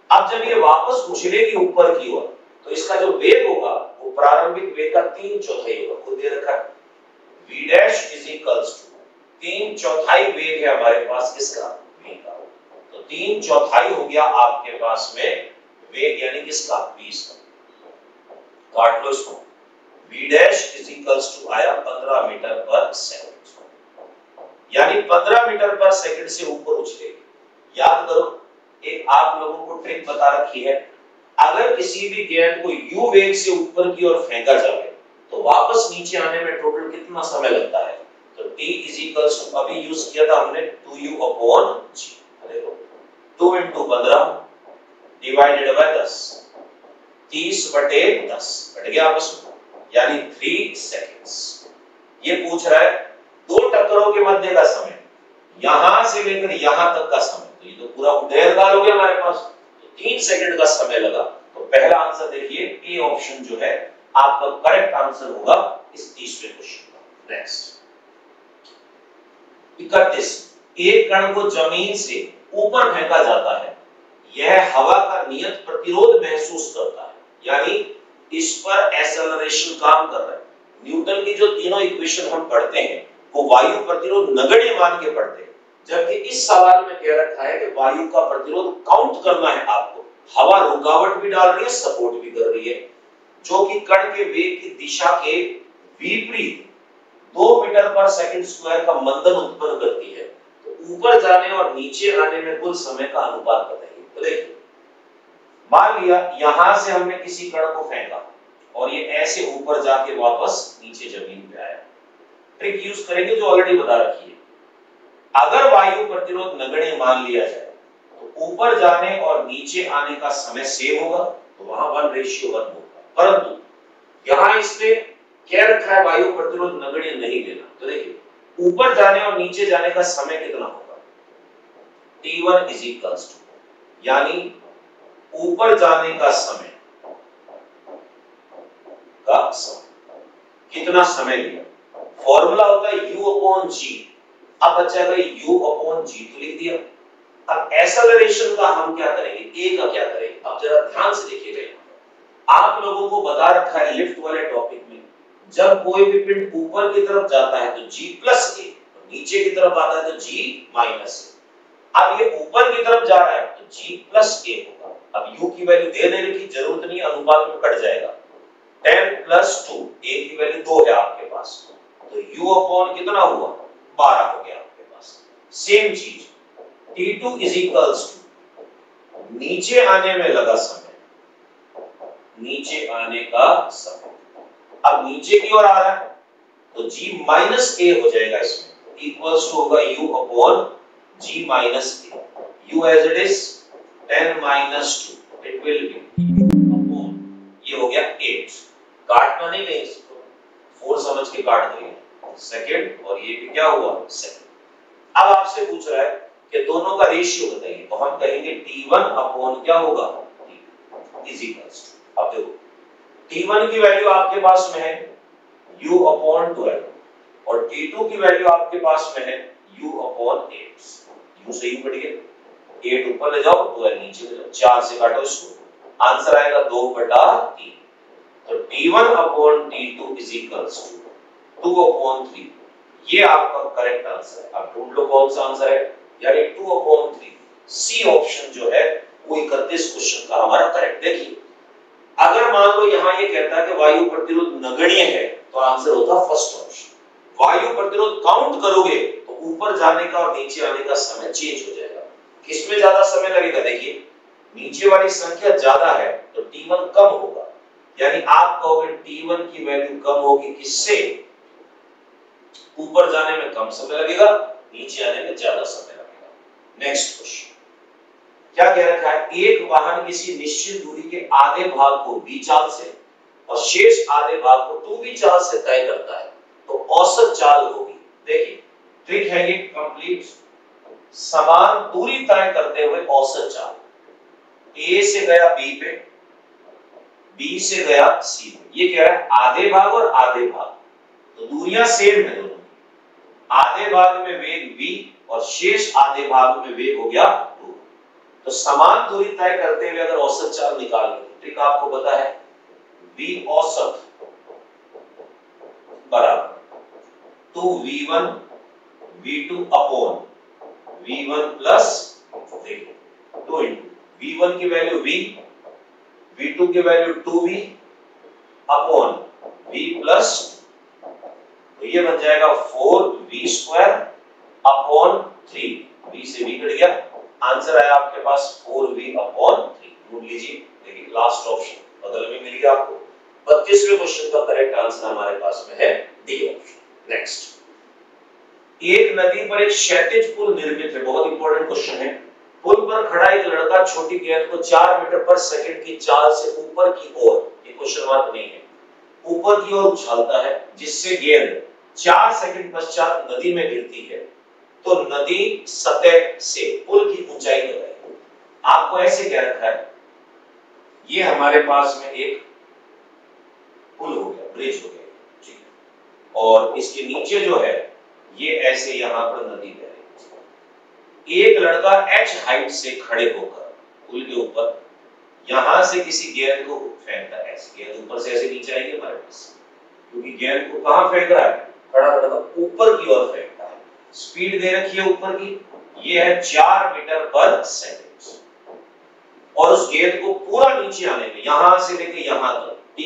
अब जब ये वापस उछलेगी ऊपर की ओर तो इसका जो वेग होगा वो प्रारंभिक वेग का 3/4 होगा, खुद दे रखा है v dash is equals to 3/4 वेग है हमारे पास किसका, v का। तो 3/4 हो गया आपके पास में वेग यानी किसका, 20 का। काट लो इसको, v dash is equals to आया 15 मीटर पर सेकंड, यानी 15 मीटर पर सेकंड से ऊपर उछलेगी। याद करो एक आप लोगों को ट्रिक बता रखी है, अगर किसी भी गेंद को u वेग से ऊपर की ओर फेंका जाए तो वापस नीचे आने में टोटल कितना समय लगता है। तो t इज इक्वल्स टू अभी यूज किया था हमने 2u अपॉन g, देखो 2 into 15 डिवाइडेड बाय 10, 30/10 कट गया आपस में, यानी 3 सेकंड्स। ये पूछ रहा है दो टक्करों के मध्य का समय, यहां से लेकर यहां तक का समय, तो ये तो पूरा उड़ेल काल हो गया हमारे पास, तो 3 सेकंड का समय लगा। तो पहला आंसर देखिए ए ऑप्शन जो है आपका करेक्ट आंसर होगा इस तीसरे क्वेश्चन का। नेक्स्ट 31, एक कण को जमीन से ऊपर फेंका जाता है, यह हवा का नियत प्रतिरोध महसूस करता है, यानी इस पर एक्सेलरेशन काम कर रहा है। न्यूटन की जो तीनों इक्वेशन हम पढ़ते हैं वो वायु प्रतिरोध नगण्य मान के पढ़ते हैं, जबकि इस सवाल में कह रखा है कि वायु का प्रतिरोध काउंट करना है आपको। हवा रुकावट भी डाल रही है, सपोर्ट भी कर रही है, जो कि कण के वेग की दिशा के विपरीत 2 मीटर पर सेकंड स्क्वायर का मंदन उत्पन्न करती है। तो ऊपर जाने और नीचे आने में कुल समय का अनुपात बताइए। तो देखिए मान लिया यहां से हमने किसी कण को फेंका और ये ऐसे ऊपर जाके वापस नीचे जमीन पे आया। ट्रिक यूज करेंगे जो ऑलरेडी बता रखी है। अगर वायु प्रतिरोध नगण्य मान लिया जाए तो ऊपर जाने और नीचे आने का समय सेम होगा, तो वहां 1:1 होगा। परंतु यहां इसने क्या रखा है, वायु प्रतिरोध नगण्य नहीं लेना। तो देखिए ऊपर जाने और नीचे जाने का समय कितना होगा, t1 इज इक्वल्स टू, यानी ऊपर जाने का समय कितना समय लिया, फॉर्मूला होता है u अपॉन g। अब बच्चा u अपॉन g तो लिख दिया। अब एक्सेलरेशन का हम क्या करेंगे, a का क्या करेंगे। अब जरा ध्यान से देखिएगा, आप लोगों को बता रखा है लिफ्ट वाले टॉपिक में, जब कोई भी पिंड ऊपर की तरफ जाता है तो g प्लस a, नीचे की तरफ आता है तो g माइनस a। अब ये ऊपर की तरफ जा रहा है तो g प्लस a होगा। अब u की वैल्यू दे देने की जरूरत नहीं, अनुपात में कट जाएगा। 10 प्लस 2, a की वैल्यू 2 है आपके पास, तो u अपॉन कितना हुआ, 12 हो गया आपके पास। सेम चीज t2 इज इक्वल्स टू नीचे आने में लगा समय, नीचे आने का समय। अब नीचे की ओर आ रहा है तो g माइनस a हो जाएगा, इसमें इक्वल्स टू होगा u upon g minus a। u as it is 10 minus 2, it will be upon, ये हो गया 8। काटना नहीं है इसको, 4 समझ के काट देंगे सेकंड, और ये भी क्या हुआ सेकंड। अब आपसे पूछ रहा है कि दोनों का रेशियो बताइए, तो हम कहेंगे t1 अपॉन क्या होगा, इज इक्वल्स टू। अब देखो t1 की वैल्यू आपके पास में है u अपॉन 12 और t2 की वैल्यू आपके पास में है u अपॉन 8। u से u कट गया, 8 ऊपर ले जाओ 12 नीचे ले जाओ, 4 से काटो इसको, आंसर आएगा 2/3। तो t1 upon t2 is equals to 2 upon 3। ये आपका करेक्ट आंसर है। अब ढूंढ लो कौन सा आंसर है, यानी 2 अपॉन 3। सी ऑप्शन जो है वो 31 क्वेश्चन का हमारा करेक्ट। देखिए अगर मान लो यहां ये कहता है कि वायु प्रतिरोध नगण्य है तो आंसर होता फर्स्ट ऑप्शन। वायु प्रतिरोध काउंट करोगे तो ऊपर जाने का और नीचे आने का समय चेंज हो जाएगा। किसमें ज्यादा समय लगेगा, देखिए नीचे वाली संख्या ज्यादा है तो t1 कम होगा, यानी आप कहोगे T1 की वैल्यू कम होगी, किससे? ऊपर जाने में कम समय लगेगा, नीचे आने में ज्यादा समय लगेगा। नेक्स्ट क्वेश्चन क्या कह रखा है? एक वाहन किसी निश्चित दूरी के आधे भाग को v चाल से और शेष आधे भाग को 2v चाल से तय करता है, तो औसत चाल होगी। देखिए ट्रिक है ये कंप्लीट, समान दूरी तय करते हुए औसत चाल। A से गया B पे, B से गया C पे। ये कह रहा है आधे भाग और आधे भाग, तो दूरियां सेम है दोनों। आधे भाग में वेग v और शेष आधे भाग में वेग हो गया 2। तो समान दूरी तय करते हुए अगर औसत चाल निकालनी है, ट्रिक आपको पता है, v औसत बराबर 2v1 v2 upon v1 plus 2 into v1 की वैल्यू v, v2 की value 2v upon v plus, तो ये बन जाएगा 4v स्क्वायर अपॉन 3, v से v कट गया, आंसर आया आपके पास 4v अपॉन 3। नोट लीजिए, देखिए लास्ट ऑप्शन बदल में मिल गया आपको। 32वें क्वेश्चन का करेक्ट आंसर हमारे पास में है डी ऑप्शन। नेक्स्ट, एक नदी पर एक क्षैतिज पुल निर्मित है, बहुत इंपॉर्टेंट क्वेश्चन है। पुल पर खड़ा एक लड़का छोटी गेंद को 4 मीटर पर सेकंड की चाल से ऊपर की ओर, ये क्वेश्चन मार्क नहीं है, ऊपर की ओर उछालता है, जिससे गेंद 4 सेकंड पश्चात नदी में गिरती है, तो नदी सतह से पुल की ऊंचाई बताइए। आपको ऐसे क्या रखा है, ये हमारे पास में एक पुल हो गया, ब्रिज हो गया, ठीक है, और इसके नीचे जो है ये ऐसे यहां पर नदी बह रही है। एक लड़का h हाइट से खड़े होकर पुल के ऊपर यहां से किसी गेंद को फेंकता है, ऐसे गेंद ऊपर से ऐसे नीचे आएगी हमारे पास, क्योंकि गेंद को कहां फेंक रहा है, खड़ा लड़का ऊपर की ओर फेंकता है। स्पीड दे रखी है ऊपर की, ये है 4 मीटर पर सेकंड, और उस गेंद को पूरा नीचे आने में यहां से लेके यहां तक t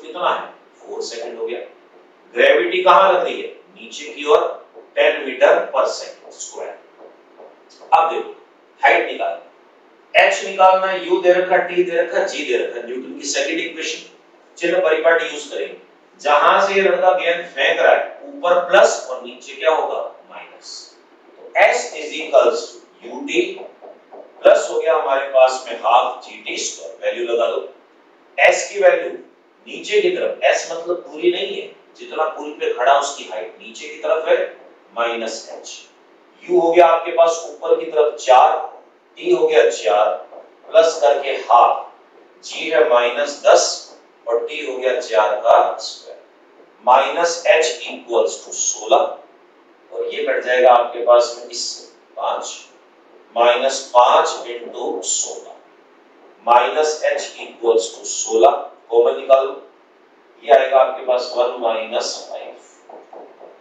कितना है, 4 सेकंड हो गया। ग्रेविटी कहां लग रही है, नीचे की ओर, 10 मीटर पर सेकंड स्क्वायर। अब देखो हाइट निकालना, h निकालना है, u दे रखा, t दे रखा, g दे रखा, न्यूटन की सेकंड इक्वेशन, चिन्ह परिपाटी यूज करेंगे। जहां से ये लड़का गेंद फेंक रहा है, ऊपर प्लस और नीचे क्या होगा, माइनस, तो s ut प्लस हो गया हमारे पास में हाफ gt स्क्वायर, वैल्यू लगा दो। s की वैल्यू नीचे की तरफ, s मतलब दूरी नहीं है, जितना पुल पे खड़ा उसकी हाइट नीचे की तरफ है, माइनस h। u हो गया आपके पास ऊपर की तरफ 4, t हो गया 4 प्लस करके हाफ, g है -10 और t हो गया 4 का square, minus h equals to 16, और ये कट जाएगा आपके पास में इससे 5, -5 into 16, minus h equals to 16, common निकालो, ये आएगा आपके पास 1 -5,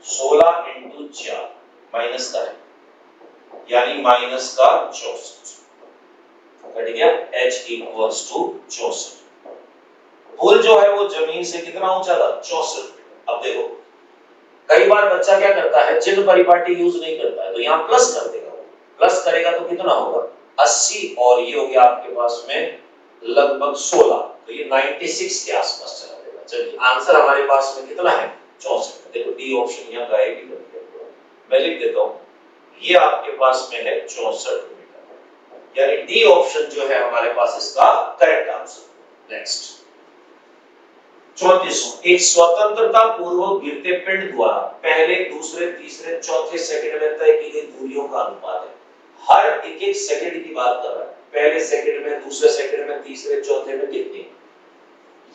16 इंटू 4 माइनस का है, यानी माइनस का 64, कट गया, h इक्वल्स टू 64। पुल जो है वो जमीन से कितना ऊंचा था, 64 मीटर। अब देखो कई बार बच्चा क्या करता है, चिन्ह परिपाटी यूज नहीं करता है, तो यहाँ प्लस कर देगा, प्लस करेगा तो कितना होगा 80, और ये हो गया आपके पास में लगभग 16, तो ये 96 के आसपास चला देगा। चलिए आंसर हमारे पास में कितना है, 64। देखो डी ऑप्शन यहाँ गायब ही कर दिया, मैं लिख देता हूँ, ये आपके पास में है 64 मीटर, यानी डी ऑप्शन जो है हमारे पास इसका करेक्ट आंसर। नेक्स्ट 34, एक स्वतंत्रता पूर्वक गिरते पिंड द्वारा पहले, दूसरे, तीसरे, चौथे सेकंड में तय की गई दूरियों का अनुपात है। हर एक सेकंड की बात कर रहा है, पहले सेकंड में, दूसरे सेकंड में, तीसरे, चौथे में कितनी,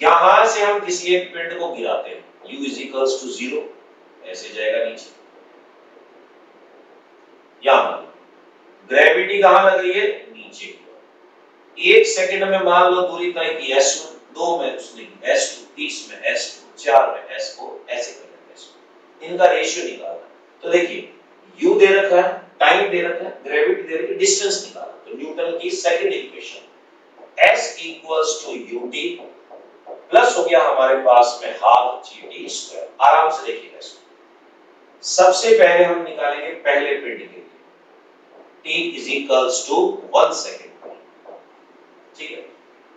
यहां से हम किसी एक पिंड को गिराते हैं, u 0, ऐसे जाएगा नीचे, यहां ग्रेविटी कहां लग रही है, नीचे की ओर। एक सेकंड में मान लो दूरी तय की s1, 2 में उसने s2, 30 में s2, 4 में s4, ऐसे करेंगे, इनका रेशियो निकालना। तो देखिए u दे रखा है, टाइम दे रखा है, ग्रेविटी दे रखी है, डिस्टेंस निकालना, तो न्यूटन की second equation s equals to ut plus हो गया हमारे पास में हाफ gt स्क्वायर। आराम से देखिएगा इसको, सबसे पहले हम निकालेंगे पहले पिंड के लिए, t is equals to 1 second, ठीक है,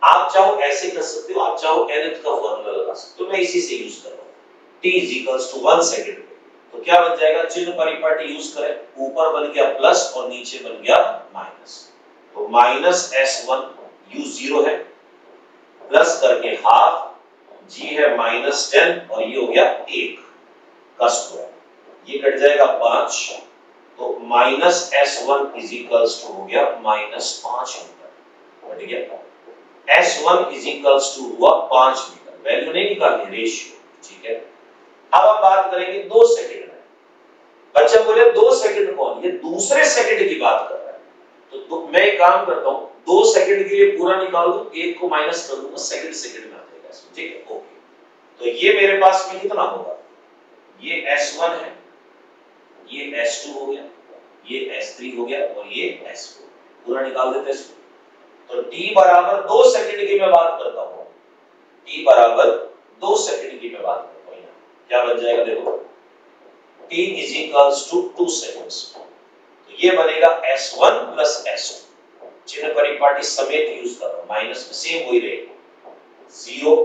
आप चाहो ऐसे कर सकते हो, आप चाहो nth का फॉर्मूला लगा सकते हो, मैं इसी से यूज कर रहा हूं। t इक्वल्स टू 1 सेकंड, तो क्या बन जाएगा, चिन्ह परिपाटी यूज करें, ऊपर बन गया प्लस और नीचे बन गया माइनस, तो माइनस s1 u 0 है, प्लस करके हाफ, g है माइनस 10 और ये हो गया 1 का स्क्वायर, ये कट जाएगा 5, तो minus s1 is equals to हो गया माइनस 5 मीटर, बढ़ गया। s1 इज इक्वल्स टू हुआ 5 मीटर, वैल्यू नहीं निकालनी, रेशियो, ठीक है। अब हम बात करेंगे 2 सेकंड में। बच्चा बोले 2 सेकंड कौन, ये दूसरे सेकंड की बात कर रहा है, तो मैं एक काम करता हूं, 2 सेकंड के लिए पूरा निकाल दूं, 1 को माइनस कर दूंगा, सेकंड सेकंड में आ जाएगा इसमें, ठीक है, ओके। तो ये मेरे पास में कितना होगा, ये s1 है, ये s2 हो गया, ये s3 हो गया और ये s4, पूरा निकाल देते हैं इसको। तो t बराबर 2 सेकंड की मैं बात करता हूं, t बराबर 2 सेकंड की मैं बात करता हूं, क्या बन जाएगा देखो, t is equals to 2 seconds, तो ये बनेगा s1 प्लस s2, चिन्ह परिपाटी समेत यूज कर रहा हूं, माइनस में सेम वही रहेगा, 0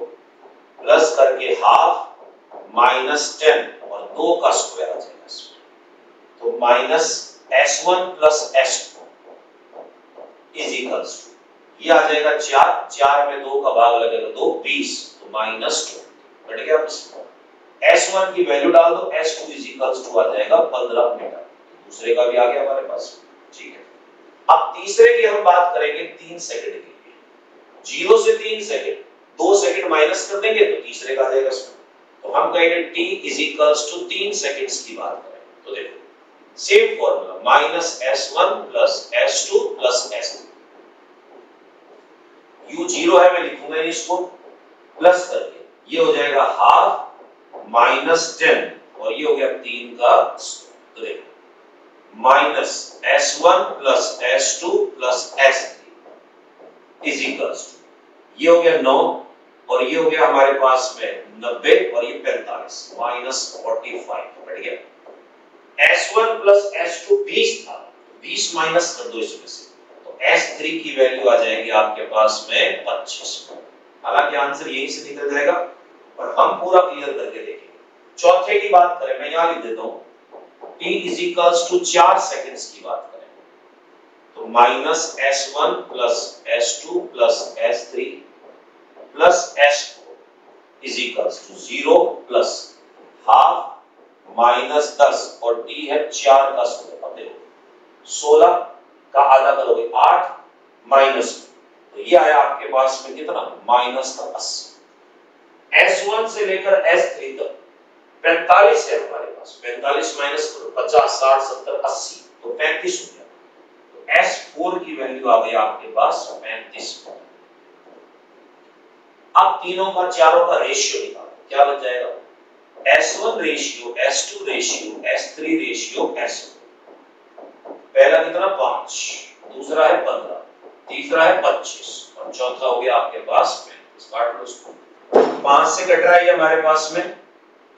प्लस करके हाफ माइनस 10 और 2 का स्क्वायर आ जाएगा इसमें, तो minus s1 plus s2 is equals to, ये आ जाएगा 4, 4 में 2 का भाग लगेगा 2, 20, तो माइनस 20, बढ़ गया इसमें। S1 की वैल्यू डाल दो, S2 इज इक्वल्स टू आ जाएगा 15 मीटर, दूसरे का भी आ गया हमारे पास, ठीक है। अब तीसरे की हम बात करेंगे 3 सेकंड के लिए, 0 से 3 सेकंड, 2 सेकंड माइनस कर देंगे तो तीसरे का आ जाएगा इसमें, तो हम कहेंगे t is equals to 3 seconds की बात करें, तो देखो same formula, minus s1 plus s2 plus s3, u 0 है, मैं लिखूंगा इसको, प्लस करके ये हो जाएगा हाफ माइनस 10 और ये हो गया 3 का स्क्वायर, तो देखो minus s1 plus s2 plus s3 is equals to, ये हो गया 9 और ये हो गया हमारे पास में 90 और ये 45, माइनस 45, बढ़ गया। s1 प्लस s2 20 था, 20 माइनस कर दो इसमें से, तो s3 की वैल्यू आ जाएगी आपके पास में 25, हालांकि आंसर यहीं से निकल जाएगा, पर हम पूरा क्लियर करके देखेंगे। चौथे की बात करें, मैं यहां लिख देता हूं, t is equals to 4 seconds की बात करें, तो minus s1 plus s2 plus s3 plus s4 is equals to 0 plus half minus 10 और t है 4 का स्क्वायर, अब देखो 16 का आधा करोगे 8 माइनस, तो ये आया आपके पास में कितना, माइनस का 80। S1 से लेकर S3 तक 45 है हमारे पास, 45 माइनस करो, 50 60 70 80, तो 35 हो गया, तो S4 की वैल्यू आ गई आपके पास 35। अब तीनों का चारों का रेशियो निकालो, क्या बन जाएगा, S1 ratio S2 ratio S3 ratio S4, पहला कितना 5, दूसरा है 15, तीसरा है 25 और चौथा हो गया आपके पास 35, काट लो इसको, 5 से कट रहा है हमारे पास में,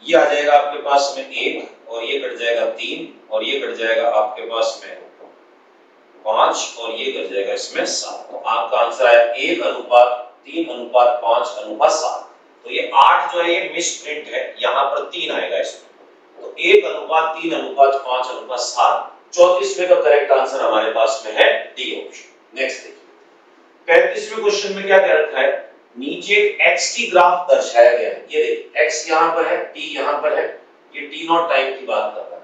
ये आ जाएगा आपके पास में 1 और ये कट जाएगा 3 और ये कट जाएगा आपके पास में 5 और ये कट जाएगा इसमें 7, तो आपका आंसर आया 1:3:5:7, तो ये 8 जो है ये मिसप्रिंट है, यहाँ पर 3 आएगा इसमें, तो 1:3:5:7, 34वें का करेक्ट आंसर हमारे पास में है डी ऑप्शन। नेक्स्ट देखिए 35वें क्वेश्चन में क्या कह रखा है, नीचे x की ग्राफ दर्शाया गया है, ये देखिए x यहां पर है, t यहां पर है, ये t0 टाइम की बात कर रहा है,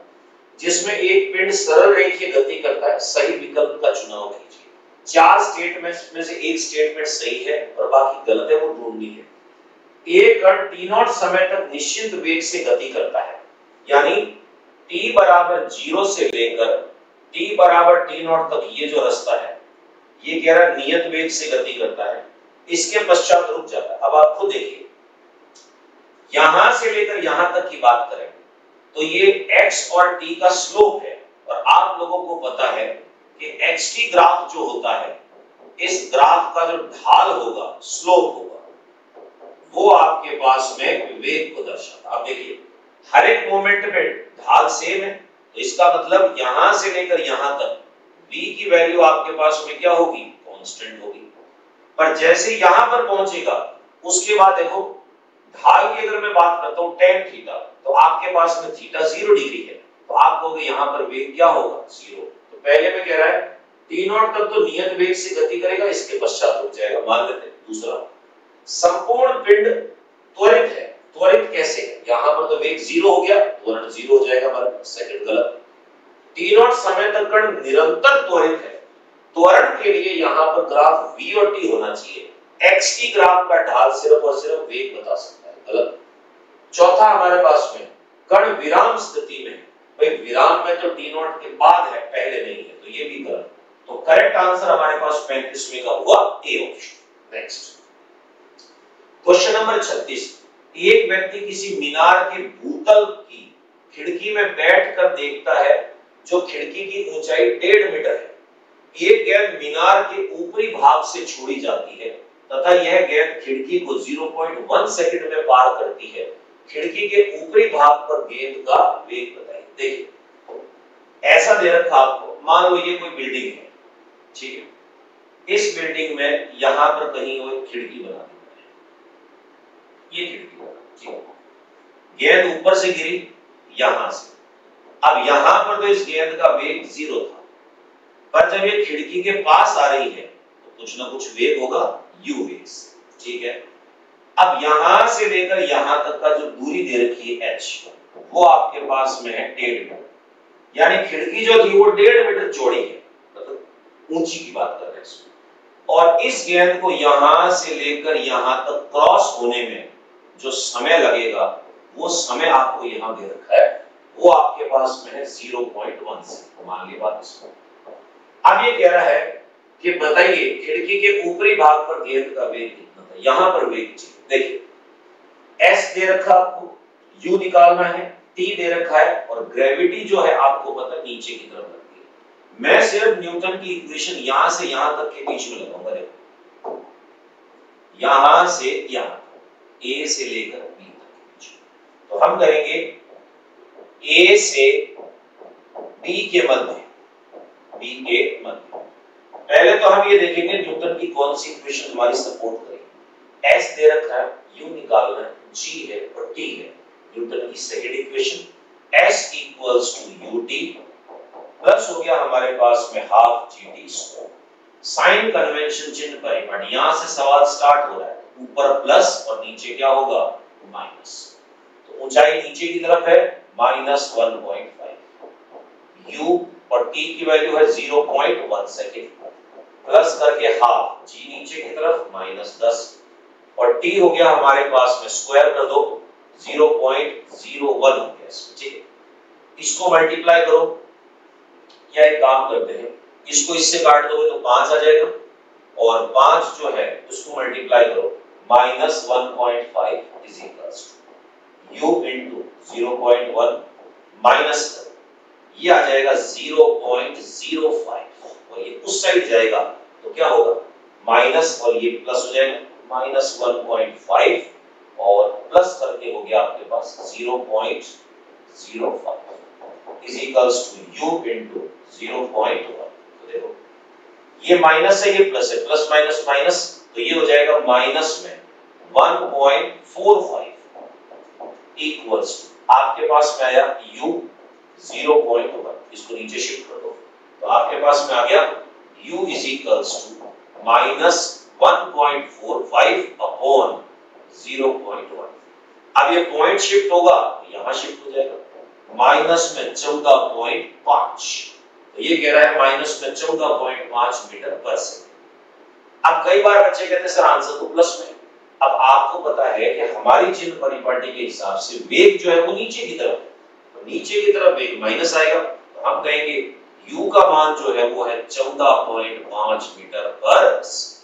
जिसमें एक पिंड सरल रेखीय गति करता है, सही विकल्प का चुनाव कीजिए। 4 स्टेटमेंट्स में से एक स्टेटमेंट सही है और बाकी गलत है, वो ढूंढनी है। एक कण t0 समय तक निश्चित वेग से गति करता है, यानी t बराबर 0 से लेकर t बराबर t0 तक ये जो रास्ता है, ये कह रहा है नियत वेग से गति करता है, इसके पश्चात रुक जाता है। अब आप खुद देखिए, यहां से लेकर यहां तक की बात करें तो ये x और t का स्लोप है, और आप लोगों को पता है कि xt ग्राफ जो होता है, इस ग्राफ का जो ढाल होगा, स्लोप होगा, वो आपके पास में वेग को दर्शाता है। आप देखिए हर एक मोमेंट पे ढाल सेम है, तो इसका मतलब यहां से लेकर यहां तक v की वैल्यू आपके पास में क्या होगी, कांस्टेंट होगी। पर जैसे यहां पर पहुंचेगा उसके बाद देखो ढाल की अगर मैं बात करता हूं tan थीटा, तो आपके पास में थीटा 0 डिग्री है, तो आप कहोगे यहां पर वेग क्या होगा 0। तो पहले में कह रहा है t0 तक तो नियत वेग से गति करेगा, इसके पश्चात रुक जाएगा, मान लेते हैं। दूसरा, संपूर्ण पिंड त्वरित है। त्वरित कैसे है, यहां पर तो वेग 0 हो गया, त्वरण 0 हो जाएगा हमारा, सेकंड गलत। t0 समय तक कण निरंतर त्वरित है। त्वरण के लिए यहां पर ग्राफ v और t होना चाहिए। xt ग्राफ का ढाल सिर्फ और सिर्फ वेग बता सकता है, गलत। चौथा हमारे पास में कण विराम स्थिति में, भाई विराम में तो t0 के बाद है, पहले नहीं है, तो ये भी गलत। तो करेक्ट आंसर हमारे पास 35वें का हुआ A option. Next question number 36, एक व्यक्ति किसी मीनार के भूतल की खिड़की में बैठकर देखता है, जो खिड़की की ऊंचाई 1.5 मीटर है। ये गेंद मीनार के ऊपरी भाग से छोड़ी जाती है तथा यह गेंद खिड़की को 0.1 सेकंड में पार करती है। खिड़की के ऊपरी भाग पर गेंद का वेग बताइए। देखिए ऐसा दे रखा आपको, मान लो ये कोई बिल्डिंग है, ठीक है, इस बिल्डिंग में यहां पर कहीं वो खिड़की बना दी है, ये खिड़की, ठीक है, गेंद ऊपर से गिरी यहां से। अब यहां पर तो इस गेंद का वेग 0 था, पर जब ये खिड़की के पास आ रही है तो कुछ ना कुछ वेग होगा, u वेग, ठीक है। अब यहां से लेकर यहां तक का जो दूरी दे रखी है h, वो आपके पास में है 1.5 मीटर, यानी खिड़की जो थी वो 1.5 मीटर चौड़ी है, मतलब ऊंची की बात कर रहे हैं इसमें। और इस गेंद को यहां से लेकर यहां तक क्रॉस होने में जो समय लगेगा, वो समय आपको यहां दे रखा है, वो आपके पास में है 0.1 से, मान ली बात इसको। अब ये कह रहा है कि बताइए खिड़की के ऊपरी भाग पर गेंद का वेग कितना था, यहां पर वेग चाहिए। देखिए s दे रखा आपको, u निकालना है, t दे रखा है, और ग्रेविटी जो है आपको पता नीचे की तरफ लगती है। मैं सिर्फ न्यूटन की इक्वेशन यहां से यहां तक के बीच में लगाऊंगा, देखो यहां से यहां, a से लेकर b तक, तो हम करेंगे a से b के मध्य, b के मध्य। पहले तो हम ये देखेंगे न्यूटन की कौन सी इक्वेशन हमारी सपोर्ट करेगी। s दे रखा है, u निकालना है, g है और t है। न्यूटन की second equation s equals to ut plus हो गया हमारे पास में half gt square. Sign convention चिन्ह परिमाण, यहां से सवाल स्टार्ट हो रहा है, ऊपर प्लस और नीचे क्या होगा माइनस, तो ऊंचाई नीचे की तरफ है -1.5, u और t की वैल्यू है 0.1 सेकंड, प्लस करके हाफ, g नीचे की तरफ -10, और t हो गया हमारे पास में स्क्वायर कर दो 0.01 हो गया, ठीक है। इसको मल्टीप्लाई करो, या एक काम करते हैं, इसको इससे काट दोगे तो 5 आ जाएगा, और 5 जो है उसको मल्टीप्लाई करो -1.5 is equals to u into 0.1 minus, ये आ जाएगा 0.05, और ये उस साइड जाएगा तो क्या होगा माइनस, और ये प्लस हो जाएगा -1.5, और प्लस करके हो गया आपके पास 0.05 is equals to u into 0.1। तो देखो ये माइनस है, ये प्लस है, प्लस माइनस माइनस, तो ये हो जाएगा माइनस में 1.45 इक्वल्स टू, आपके पास में आया u 0.1, इसको नीचे शिफ्ट कर दो, तो आपके पास में आ गया u is equals to -1.45 upon 0.1। अब ये पॉइंट शिफ्ट होगा, यहां शिफ्ट हो जाएगा, माइनस में 14.5, तो ये कह रहा है माइनस में 14.5 मीटर पर सेकंड। अब कई बार बच्चे कहते हैं सर आंसर तो प्लस में, अब आपको पता है कि हमारी चिन्ह परिपाटी के हिसाब से वेग जो है वो नीचे की तरफ, तो नीचे की तरफ वेग माइनस आएगा, तो हम कहेंगे u का मान जो है वो है 14.5 मीटर पर सेकंड।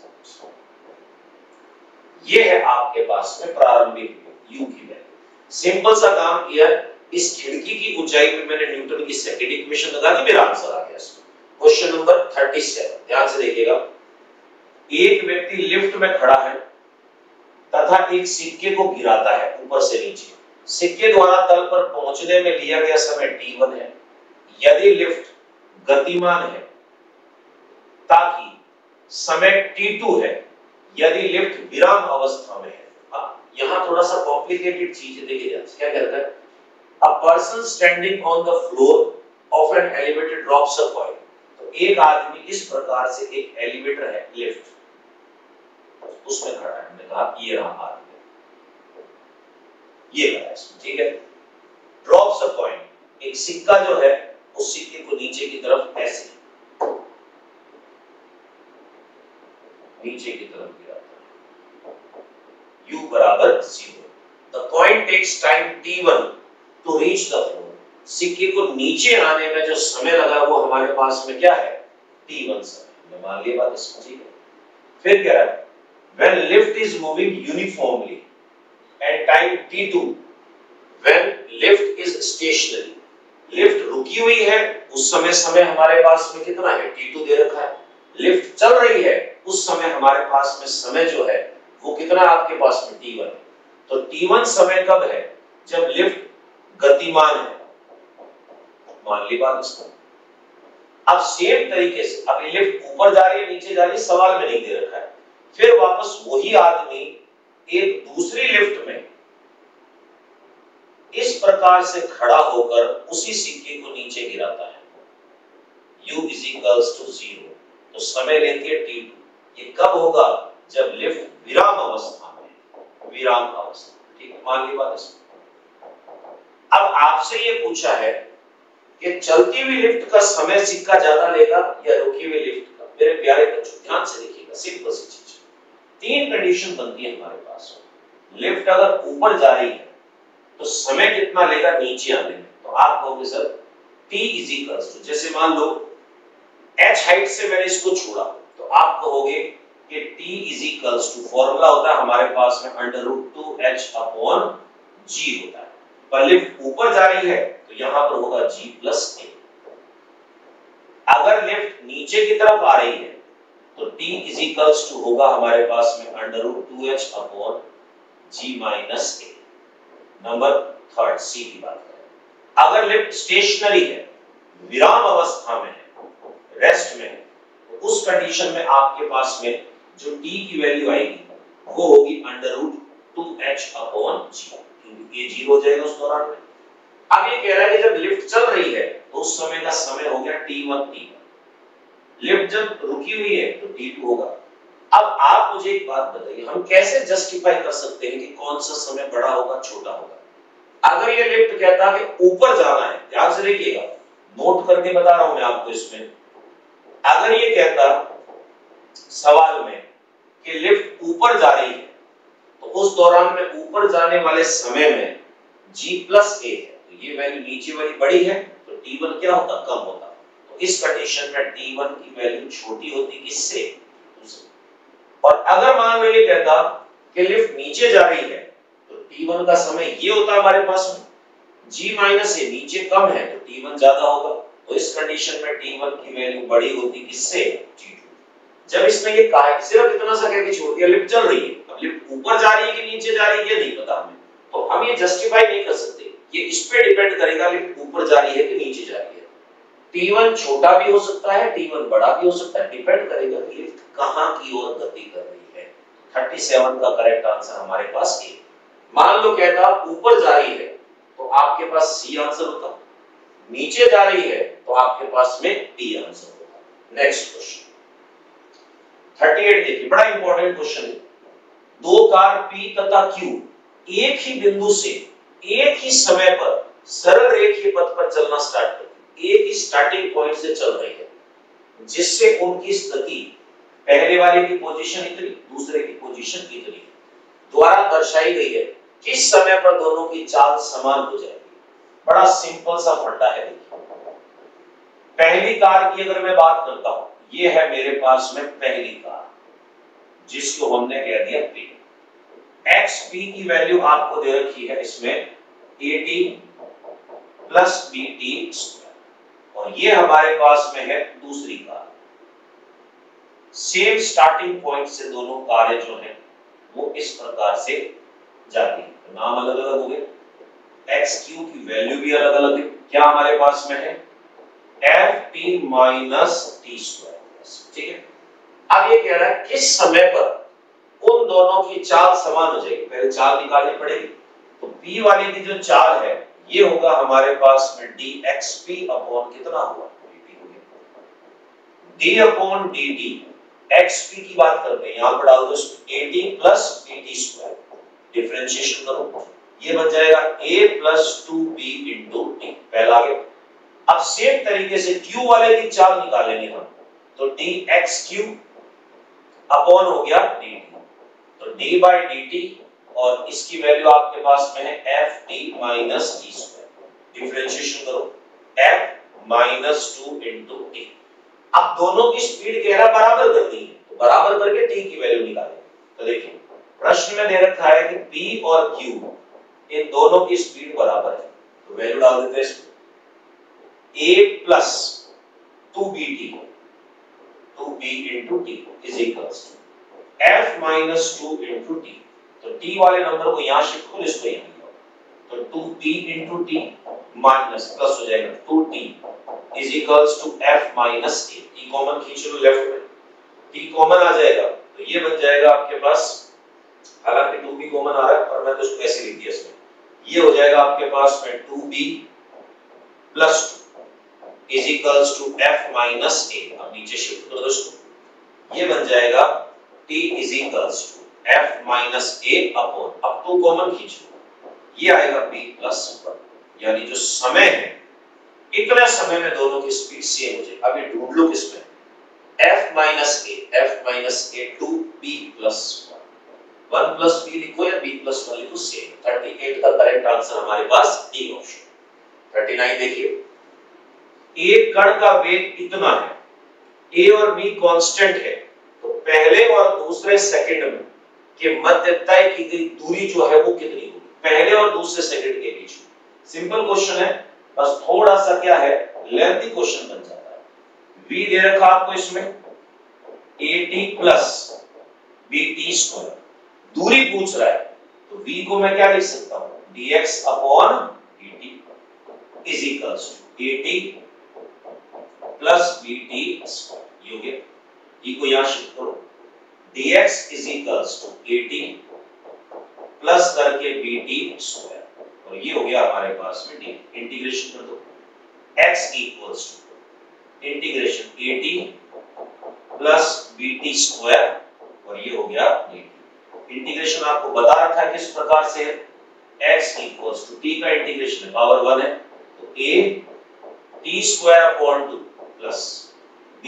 ये है आपके पास में प्रारंभिक u की वैल्यू। सिंपल सा काम किया, इस खिड़की की ऊंचाई पे मैंने न्यूटन की सेकंड इक्वेशन लगा दी, मेरा आंसर आ गया इसमें। क्वेश्चन नंबर 37, ध्यान से देखिएगा। एक व्यक्ति लिफ्ट में खड़ा है तथा एक सिक्के को गिराता है ऊपर से नीचे। सिक्के द्वारा तल पर पहुंचने में लिया गया समय t1 है। यदि लिफ्ट गतिमान है ताकि समय t2 है, यदि लिफ्ट विराम अवस्था में है, यहां थोड़ा सा कॉम्प्लिकेटेड चीज है, देखिए क्या कहता है, a person standing on the floor of an elevator drops a coin. तो एक आदमी इस प्रकार से, एक एलिवेटर है लिफ्ट, उसमें खड़ा है, हमने कहा ये रहा आदमी, ये खड़ा है इसमें, ठीक है। ड्रॉप्स अ कॉइन, एक सिक्का जो है उस सिक्के को नीचे की तरफ ऐसे नीचे की तरफ गिराता है, u बराबर 0। The coin takes time t1 to reach the floor. सिक्के को नीचे आने में जो समय लगा वो हमारे पास में क्या है, t1 समय। मान लिया बात इसमें, ठीक है। फिर क्या है, when lift is moving uniformly and time t2, when lift is stationary, lift रुकी हुई है उस समय हमारे पास में कितना है, t2 दे रखा है। लिफ्ट चल रही है उस समय हमारे पास में समय जो है वो कितना आपके पास में t1 है। तो t1 समय कब है, जब लिफ्ट गतिमान है, मान ली बात इसको। अब सेम तरीके से अभी लिफ्ट ऊपर जा रही है नीचे जा रही है, सवाल में नहीं दे रखा है। फिर वापस वही आदमी एक दूसरी लिफ्ट में इस प्रकार से खड़ा होकर उसी सिक्के को नीचे गिराता है, u = 0। तो समय लेती है t2। ये कब होगा, जब लिफ्ट विराम अवस्था में, विराम अवस्था, ठीक है, मान ली बात इसमें। अब आपसे ये पूछा है कि चलती हुई लिफ्ट का समय सिक्का ज्यादा लेगा या रुकी हुई लिफ्ट का। मेरे प्यारे बच्चों ध्यान से देखिएगा, सिंपल सी चीज, तीन कंडीशन बनती है हमारे पास। लिफ्ट अगर ऊपर जा रही है तो समय कितना लेगा नीचे आने में, तो आप कहोगे सर t = जैसे मान लो h हाइट से मैंने इसको छोड़ा, तो आप कहोगे कि t फॉर्मूला होता है हमारे पास में √2h/g होता है। पर लिफ्ट ऊपर जा रही है तो यहां पर होगा g+a। अगर लिफ्ट नीचे की तरफ आ रही है तो t होगा हमारे पास में √2h/g-a। नंबर थर्ड, सी की बात करें, अगर लिफ्ट स्टेशनरी है, विराम अवस्था में है, रेस्ट में है, तो उस कंडीशन में आपके पास में जो t की वैल्यू आएगी वो होगी √2h/g, क्योंकि ये 0 हो जाएगा उस दौरान में। अब ये कह रहा है कि जब लिफ्ट चल रही है तो उस समय का समय हो गया t1। लिफ्ट जब रुकी हुई है तो t2 होगा। अब आप मुझे एक बात बताइए, हम कैसे जस्टिफाई कर सकते हैं कि कौन सा समय बड़ा होगा छोटा होगा। अगर ये लिफ्ट कहता है कि ऊपर जाना है, ध्यान से देखिएगा, नोट करके बता रहा हूं मैं आपको इसमें। अगर ये कहता सवाल में कि लिफ्ट ऊपर जा रही है तो उस दौरान में ऊपर जाने वाले समय में g+a है, तो ये वैल्यू नीचे वाली बड़ी है तो t1 क्या होता, कम होता। तो इस कंडीशन में t1 की वैल्यू छोटी होती किससे, और अगर मान लो ये कहता कि लिफ्ट नीचे जा रही है तो t1 का समय ये होता हमारे पास में g-a, नीचे कम है तो t1 ज्यादा होगा। तो इस कंडीशन में t1 की वैल्यू बड़ी होती किससे, t2। जब इसने ये कहा, सिर्फ इतना सा कह के छोड़ दिया लिफ्ट चल रही है, अब लिफ्ट ऊपर जा रही है कि नीचे जा रही है ये नहीं पता हमें, तो हम ये जस्टिफाई नहीं कर सकते। ये इस पे डिपेंड करेगा लिफ्ट ऊपर जा रही है कि नीचे जा रही है। t1 छोटा भी हो सकता है, t1 बड़ा भी हो सकता है, डिपेंड करेगा कि लिफ्ट कहां की ओर गति कर रही है। 37 का करेक्ट आंसर हमारे पास ए। मान लो कहता ऊपर जा रही है तो आपके पास सी आंसर होता, नीचे जा रही है तो आपके पास में डी आंसर होता। नेक्स्ट क्वेश्चन 38 देखिए, बड़ा इंपॉर्टेंट क्वेश्चन है। दो कार P तथा Q एक ही बिंदु से एक ही समय पर सरल रेखीय पथ पर चलना स्टार्ट करती, एक ही स्टार्टिंग पॉइंट से चल रही है, जिससे उनकी स्थिति पहले वाले की पोजीशन इतनी, दूसरे की पोजीशन इतनी द्वारा दर्शाई गई है। किस समय पर दोनों की चाल समान हो जाएगी। बड़ा सिंपल सा फंडा है। पहली कार की अगर मैं बात करता हूं, ये है मेरे पास में पहली कार जिसको हमने कह दिया P। XP की वैल्यू आपको दे रखी है इसमें AT + BT², और ये हमारे पास में है दूसरी कार। सेम स्टार्टिंग पॉइंट से दोनों कारें जो हैं वो इस प्रकार से जाती है, तो नाम अलग अलग हो गए, XQ की वैल्यू भी अलग अलग है। क्या हमारे पास में है FT - T², ठीक है। अब ये कह रहा है किस समय पर उन दोनों की चाल समान हो जाएगी। पहले चाल निकालनी पड़ेगी। तो p वाले की जो चाल है ये होगा हमारे पास में dxp अपॉन कितना हुआ dt हो गया। d अपॉन dt xp की बात करते हैं, यहां पर डाल दो at plus bt square, differentiation करो, ये बन जाएगा a plus 2b into t। पहला आ गया। अब सेम तरीके से q वाले की चाल निकालेंगे हम, तो dxq अपॉन हो गया dt, तो d बाय dt और इसकी वैल्यू आपके पास में है ft minus t square, differentiation करो f माइनस 2 इंटू t। अब दोनों की स्पीड कह रहा बराबर करनी है, तो बराबर करके t की वैल्यू निकालेंगे। तो देखिए प्रश्न में दे रखा है कि p और q इन दोनों की स्पीड बराबर है, तो वैल्यू डाल देते हैं इसमें a plus 2bt 2b into t is equals to f minus 2 into t। तो t वाले नंबर को यहां शिफ्ट करो, इसको यहां लिखो, तो 2b into t minus plus हो जाएगा 2t is equals to f minus a। t common खींच लो लेफ्ट में, t कॉमन आ जाएगा तो ये बन जाएगा आपके पास, हालांकि 2b कॉमन आ रहा है पर मैं तो इसको ऐसे लिख दिया इसमें, ये हो जाएगा आपके पास में 2b plus 2 is equals to f minus a। अब नीचे शिफ्ट कर दो इसको, ये बन जाएगा t is equals to f minus a upon, अब 2 कॉमन खींचो, ये आएगा b प्लस 1, यानी जो समय है इतने समय में दोनों की स्पीड सेम हो जाएगी। अब ये ढूंढ लो किसमें, f minus a 2b plus 1 plus b लिखो या b प्लस 1 लिखो, सेम। 38 का करेक्ट आंसर हमारे पास डी ऑप्शन। 39 देखिए, एक कण का वेग इतना है, a और b कांस्टेंट है, तो पहले और दूसरे सेकंड में के मध्य तय की गई दूरी जो है वो कितनी होगी, पहले और दूसरे सेकंड के बीच में। सिंपल क्वेश्चन है, बस थोड़ा सा क्या है लेंथी क्वेश्चन बन जाता है। v दे रखा आपको इसमें at प्लस bt स्क्वायर, दूरी पूछ रहा है, तो v को मैं क्या लिख सकता हूं, dx upon dt is equals to at plus bt square, ये हो गया। e को यहां शिफ्ट करो, dx is equals to at plus करके bt स्क्वायर, और ये हो गया हमारे पास में d। इंटीग्रेशन कर दो, x equals to integration at plus bt square, और ये हो गया dt। इंटीग्रेशन आपको बता रखा है किस प्रकार से है, x इक्वल्स टू t का इंटीग्रेशन है पावर 1 है, तो a t square upon 2 plus b,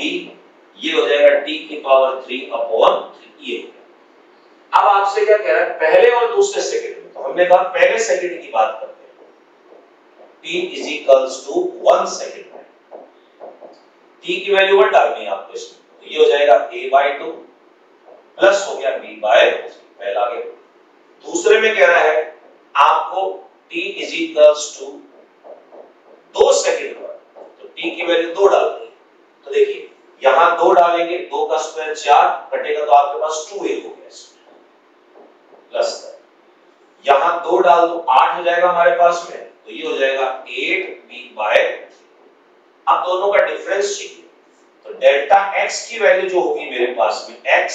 ये हो जाएगा t की पावर 3 अपॉन 3, ये हो गया। अब आपसे क्या कह रहा है, पहले और दूसरे सेकंड में, तो हमने कहा पहले सेकंड की बात करते हैं, t is equals to 1 second में t की वैल्यू 1 डालनी है आपको इसमें, तो ये हो जाएगा a/2 प्लस हो गया b/3, पहला आ गया। दूसरे में कह रहा है आपको t is equals to 2 second पर, तो t की वैल्यू 2 डालनी है, तो देखिए यहां 2 डालेंगे, 2 का स्क्वायर 4 कटेगा, तो आपके पास 2a हो गया इसमें, प्लस यहां 2 डाल दो 8 हो जाएगा हमारे पास में, तो ये हो जाएगा 8b/3। अब दोनों का डिफरेंस चाहिए, तो डेल्टा x की वैल्यू जो होगी मेरे पास में x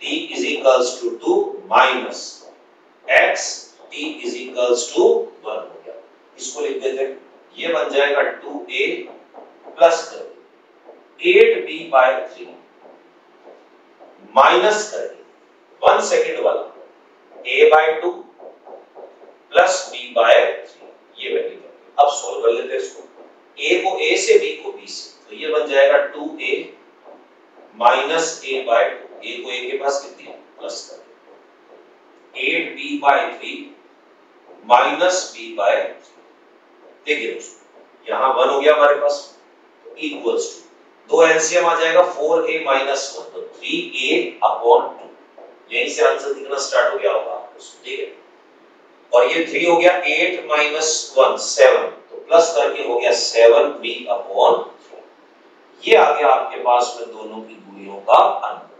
t is equals to 2 minus x t is equals to 1 हो गया। इसको लिख देते हैं, ये बन जाएगा 2a प्लस 8b/3 माइनस करके 1 सेकंड वाला a/2 प्लस b/3, ये वैल्यू। अब सॉल्व कर लेते हैं इसको, a को a से b को b से, तो ये बन जाएगा 2a माइनस a/2, a को a के पास कितनी है प्लस कर 8b/3 माइनस b/3। देखिए दोस्तों यहां 1 हो गया हमारे पास, इक्वल्स टू 2 एलसीएम आ जाएगा 4a माइनस 1, तो 3a अपॉन 2, यहीं से आंसर दिखना स्टार्ट हो गया होगा आपको, ठीक है। और ये 3 हो गया 8 माइनस 1 7, तो प्लस करके हो गया 7b अपॉन 3, ये आ गया आपके पास में दोनों की दूरियों का अंतर।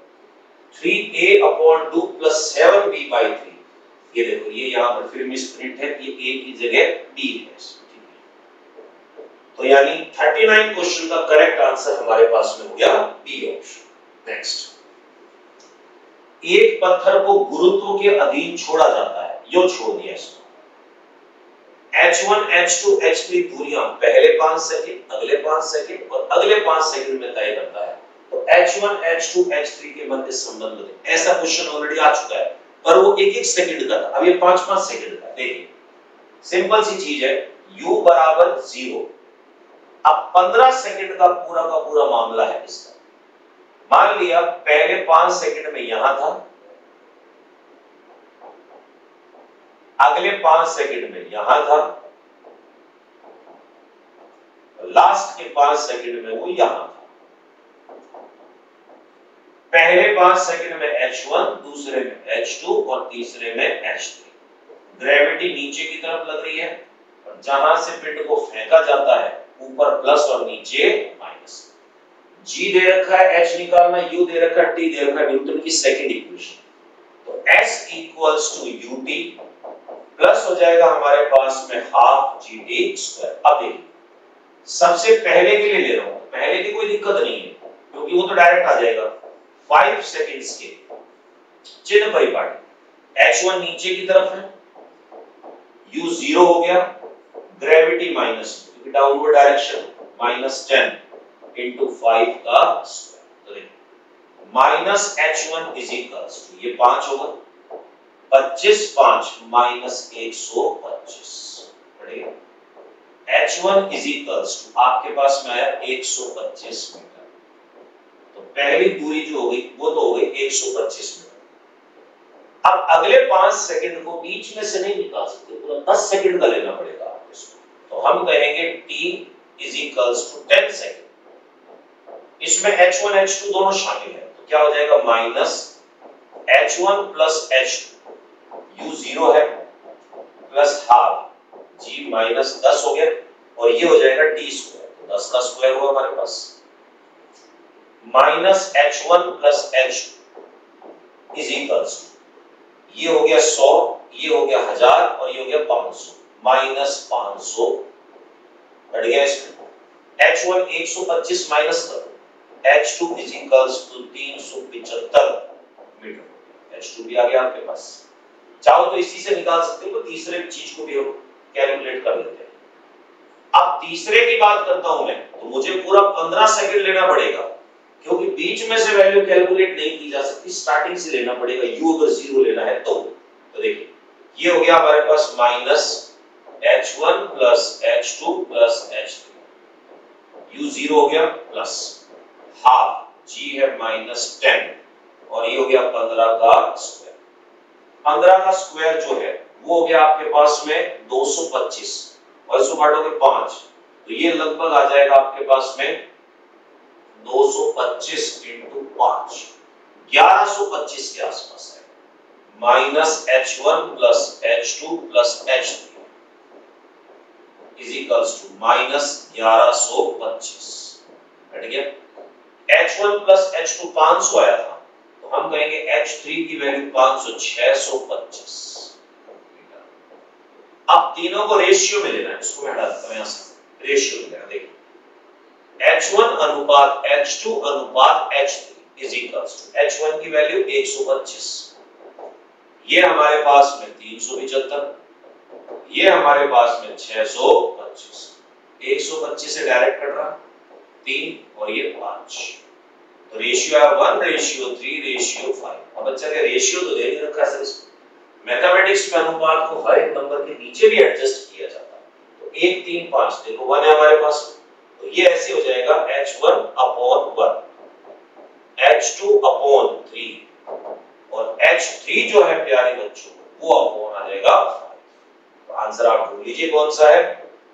3a अपॉन 2 प्लस 7b/3, ये देखो ये यहां पर फिर मिसप्रिंट है, ये a की जगह b है, ठीक है। तो यानी 39 क्वेश्चन का करेक्ट आंसर हमारे पास में हो गया बी ऑप्शन। नेक्स्ट एक पत्थर को गुरुत्व के अधीन छोड़ा जाता है, यो छोड़ दिया इसको। H1, H2, H3 दूरियां पहले 5 सेकंड, अगले 5 सेकंड और अगले 5 सेकंड में तय करता है। तो H1, H2, H3 के मध्य संबंध बताइए। ऐसा क्वेश्चन ऑलरेडी आ चुका है, पर वो 1-1 सेकंड का था, अब ये 5-5 सेकंड का। देखिए सिंपल सी चीज है, U बराबर 0। अब 15 सेकंड का पूरा मामला है इसका। मान लिया पहले 5 सेकंड में यहां था, अगले 5 सेकंड में यहां था, लास्ट के 5 सेकंड में वो यहां था। पहले 5 सेकंड में H1, दूसरे में H2 और तीसरे में H3। ग्रेविटी नीचे की तरफ लग रही है और जहां से पिंड को फेंका जाता है ऊपर प्लस और नीचे माइनस। G दे रखा है, H निकालना, U दे रखा है, T दे रखा है, न्यूटन की सेकंड इक्वेशन। तो S equals to UT plus हो जाएगा हमारे पास में हाफ GT स्क्वायर। अब देखिए सबसे पहले के लिए ले रहा हूं, पहले की कोई दिक्कत नहीं है क्योंकि वो तो डायरेक्ट आ जाएगा। 5 सेकंड्स के चिन्ह परिपाटी, H1 नीचे की तरफ है, U 0 हो गया, ग्रेविटी माइनस क्योंकि डाउनवर्ड डायरेक्शन, -10 into 5 का स्क्वायर। तो देखिए minus H1 is equals to, ये 5 होगा, 25 5 माइनस 125 बढ़ेगा। H1 इज इक्वल्स टू आपके पास में आया 125 मीटर। तो पहली दूरी जो हो गई वो तो हो गई 125 मीटर। अब अगले 5 सेकंड को बीच में से नहीं निकाल सकते, पूरा 10 सेकंड का लेना पड़ेगा आपको इसको। तो हम कहेंगे T is equals to 10 second. इसमें H1 H2 दोनों शामिल है, तो क्या हो जाएगा minus H1 plus H2, U 0 है, प्लस हाफ G माइनस 10 हो गया और ये हो जाएगा T स्क्वायर। तो 10 का स्क्वायर हुआ हमारे पास, minus H1 plus H2 is equals, ये हो गया 100, ये हो गया 1000 और ये हो गया 500, माइनस 500 बढ़ गया इसमें। H1 125 माइनस करो, H2 is equals to 375 metre. H2 भी आ गया आपके पास, चाहो तो इसी से निकाल सकते हो, तो तीसरे चीज को भी हम कैलकुलेट कर लेते हैं। अब तीसरे की बात करता हूं मैं, तो मुझे पूरा 15 सेकंड लेना पड़ेगा क्योंकि बीच में से वैल्यू कैलकुलेट नहीं की जा सकती, स्टार्टिंग से लेना पड़ेगा। U अगर 0 लेना है तो देखिए ये हो गया हमारे पास minus H1 plus H2 plus H3, U 0 हो गया प्लस हाफ G है -10 और ये हो गया 15 का स्क्वायर। 15 का स्क्वायर जो है वो हो गया आपके पास में 225 और इसको काटोगे 5, तो ये लगभग आ जाएगा आपके पास में 225 इंटू 5, 1125 के आसपास है। Minus H1 plus H2 plus H3 is equals to minus 1125 हट गया। H1 प्लस H2 500 आया था, तो हम कहेंगे H3 की वैल्यू 500, 625। अब तीनों को रेशियो में लेना है, इसको मैं हटा देता हूं यहां से, रेशियो में लेना। देखिए H1 अनुपात H2 अनुपात H3 is equals to H1 की वैल्यू 125, ये हमारे पास में 375, ये हमारे पास में 625, 125 से डायरेक्ट कट रहा 3 और ये 5, तो रेशियो है 1 रेशियो 3 रेशियो 5। अब बच्चा के रेशियो तो दे नहीं रखा है सर, मैथमेटिक्स में अनुपात को हर एक नंबर के नीचे भी एडजस्ट किया जाता है। तो 1 3 5 देखो 1 है हमारे पास, तो ये ऐसे हो जाएगा H1 अपॉन 1, H2 अपॉन 3 और H3 जो है प्यारे बच्चों वो अपॉन आ जाएगा 5। तो आंसर आप ढूंढ लीजिए कौन सा है।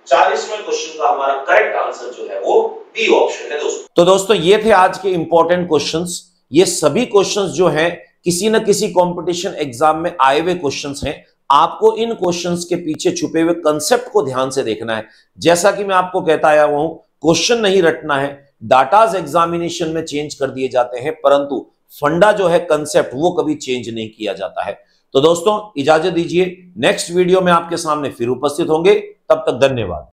40वें क्वेश्चन का हमारा करेक्ट आंसर जो है वो बी ऑप्शन है दोस्तों। तो दोस्तों ये थे आज के इंपॉर्टेंट क्वेश्चंस। ये सभी क्वेश्चंस जो हैं किसी न किसी कंपटीशन एग्जाम में आए हुए क्वेश्चंस हैं। आपको इन क्वेश्चंस के पीछे छुपे हुए कंसेप्ट को ध्यान से देखना है। जैसा कि मैं आपको कहता आया हूं, क्वेश्चन नहीं रटना है, डाटाज एग्जामिनेशन में चेंज कर दिए जाते हैं, परंतु फंडा जो है कंसेप्ट वो कभी चेंज नहीं किया जाता है। तो दोस्तों इजाजत दीजिए, नेक्स्ट वीडियो में आपके सामने फिर उपस्थित होंगे, तब तक धन्यवाद।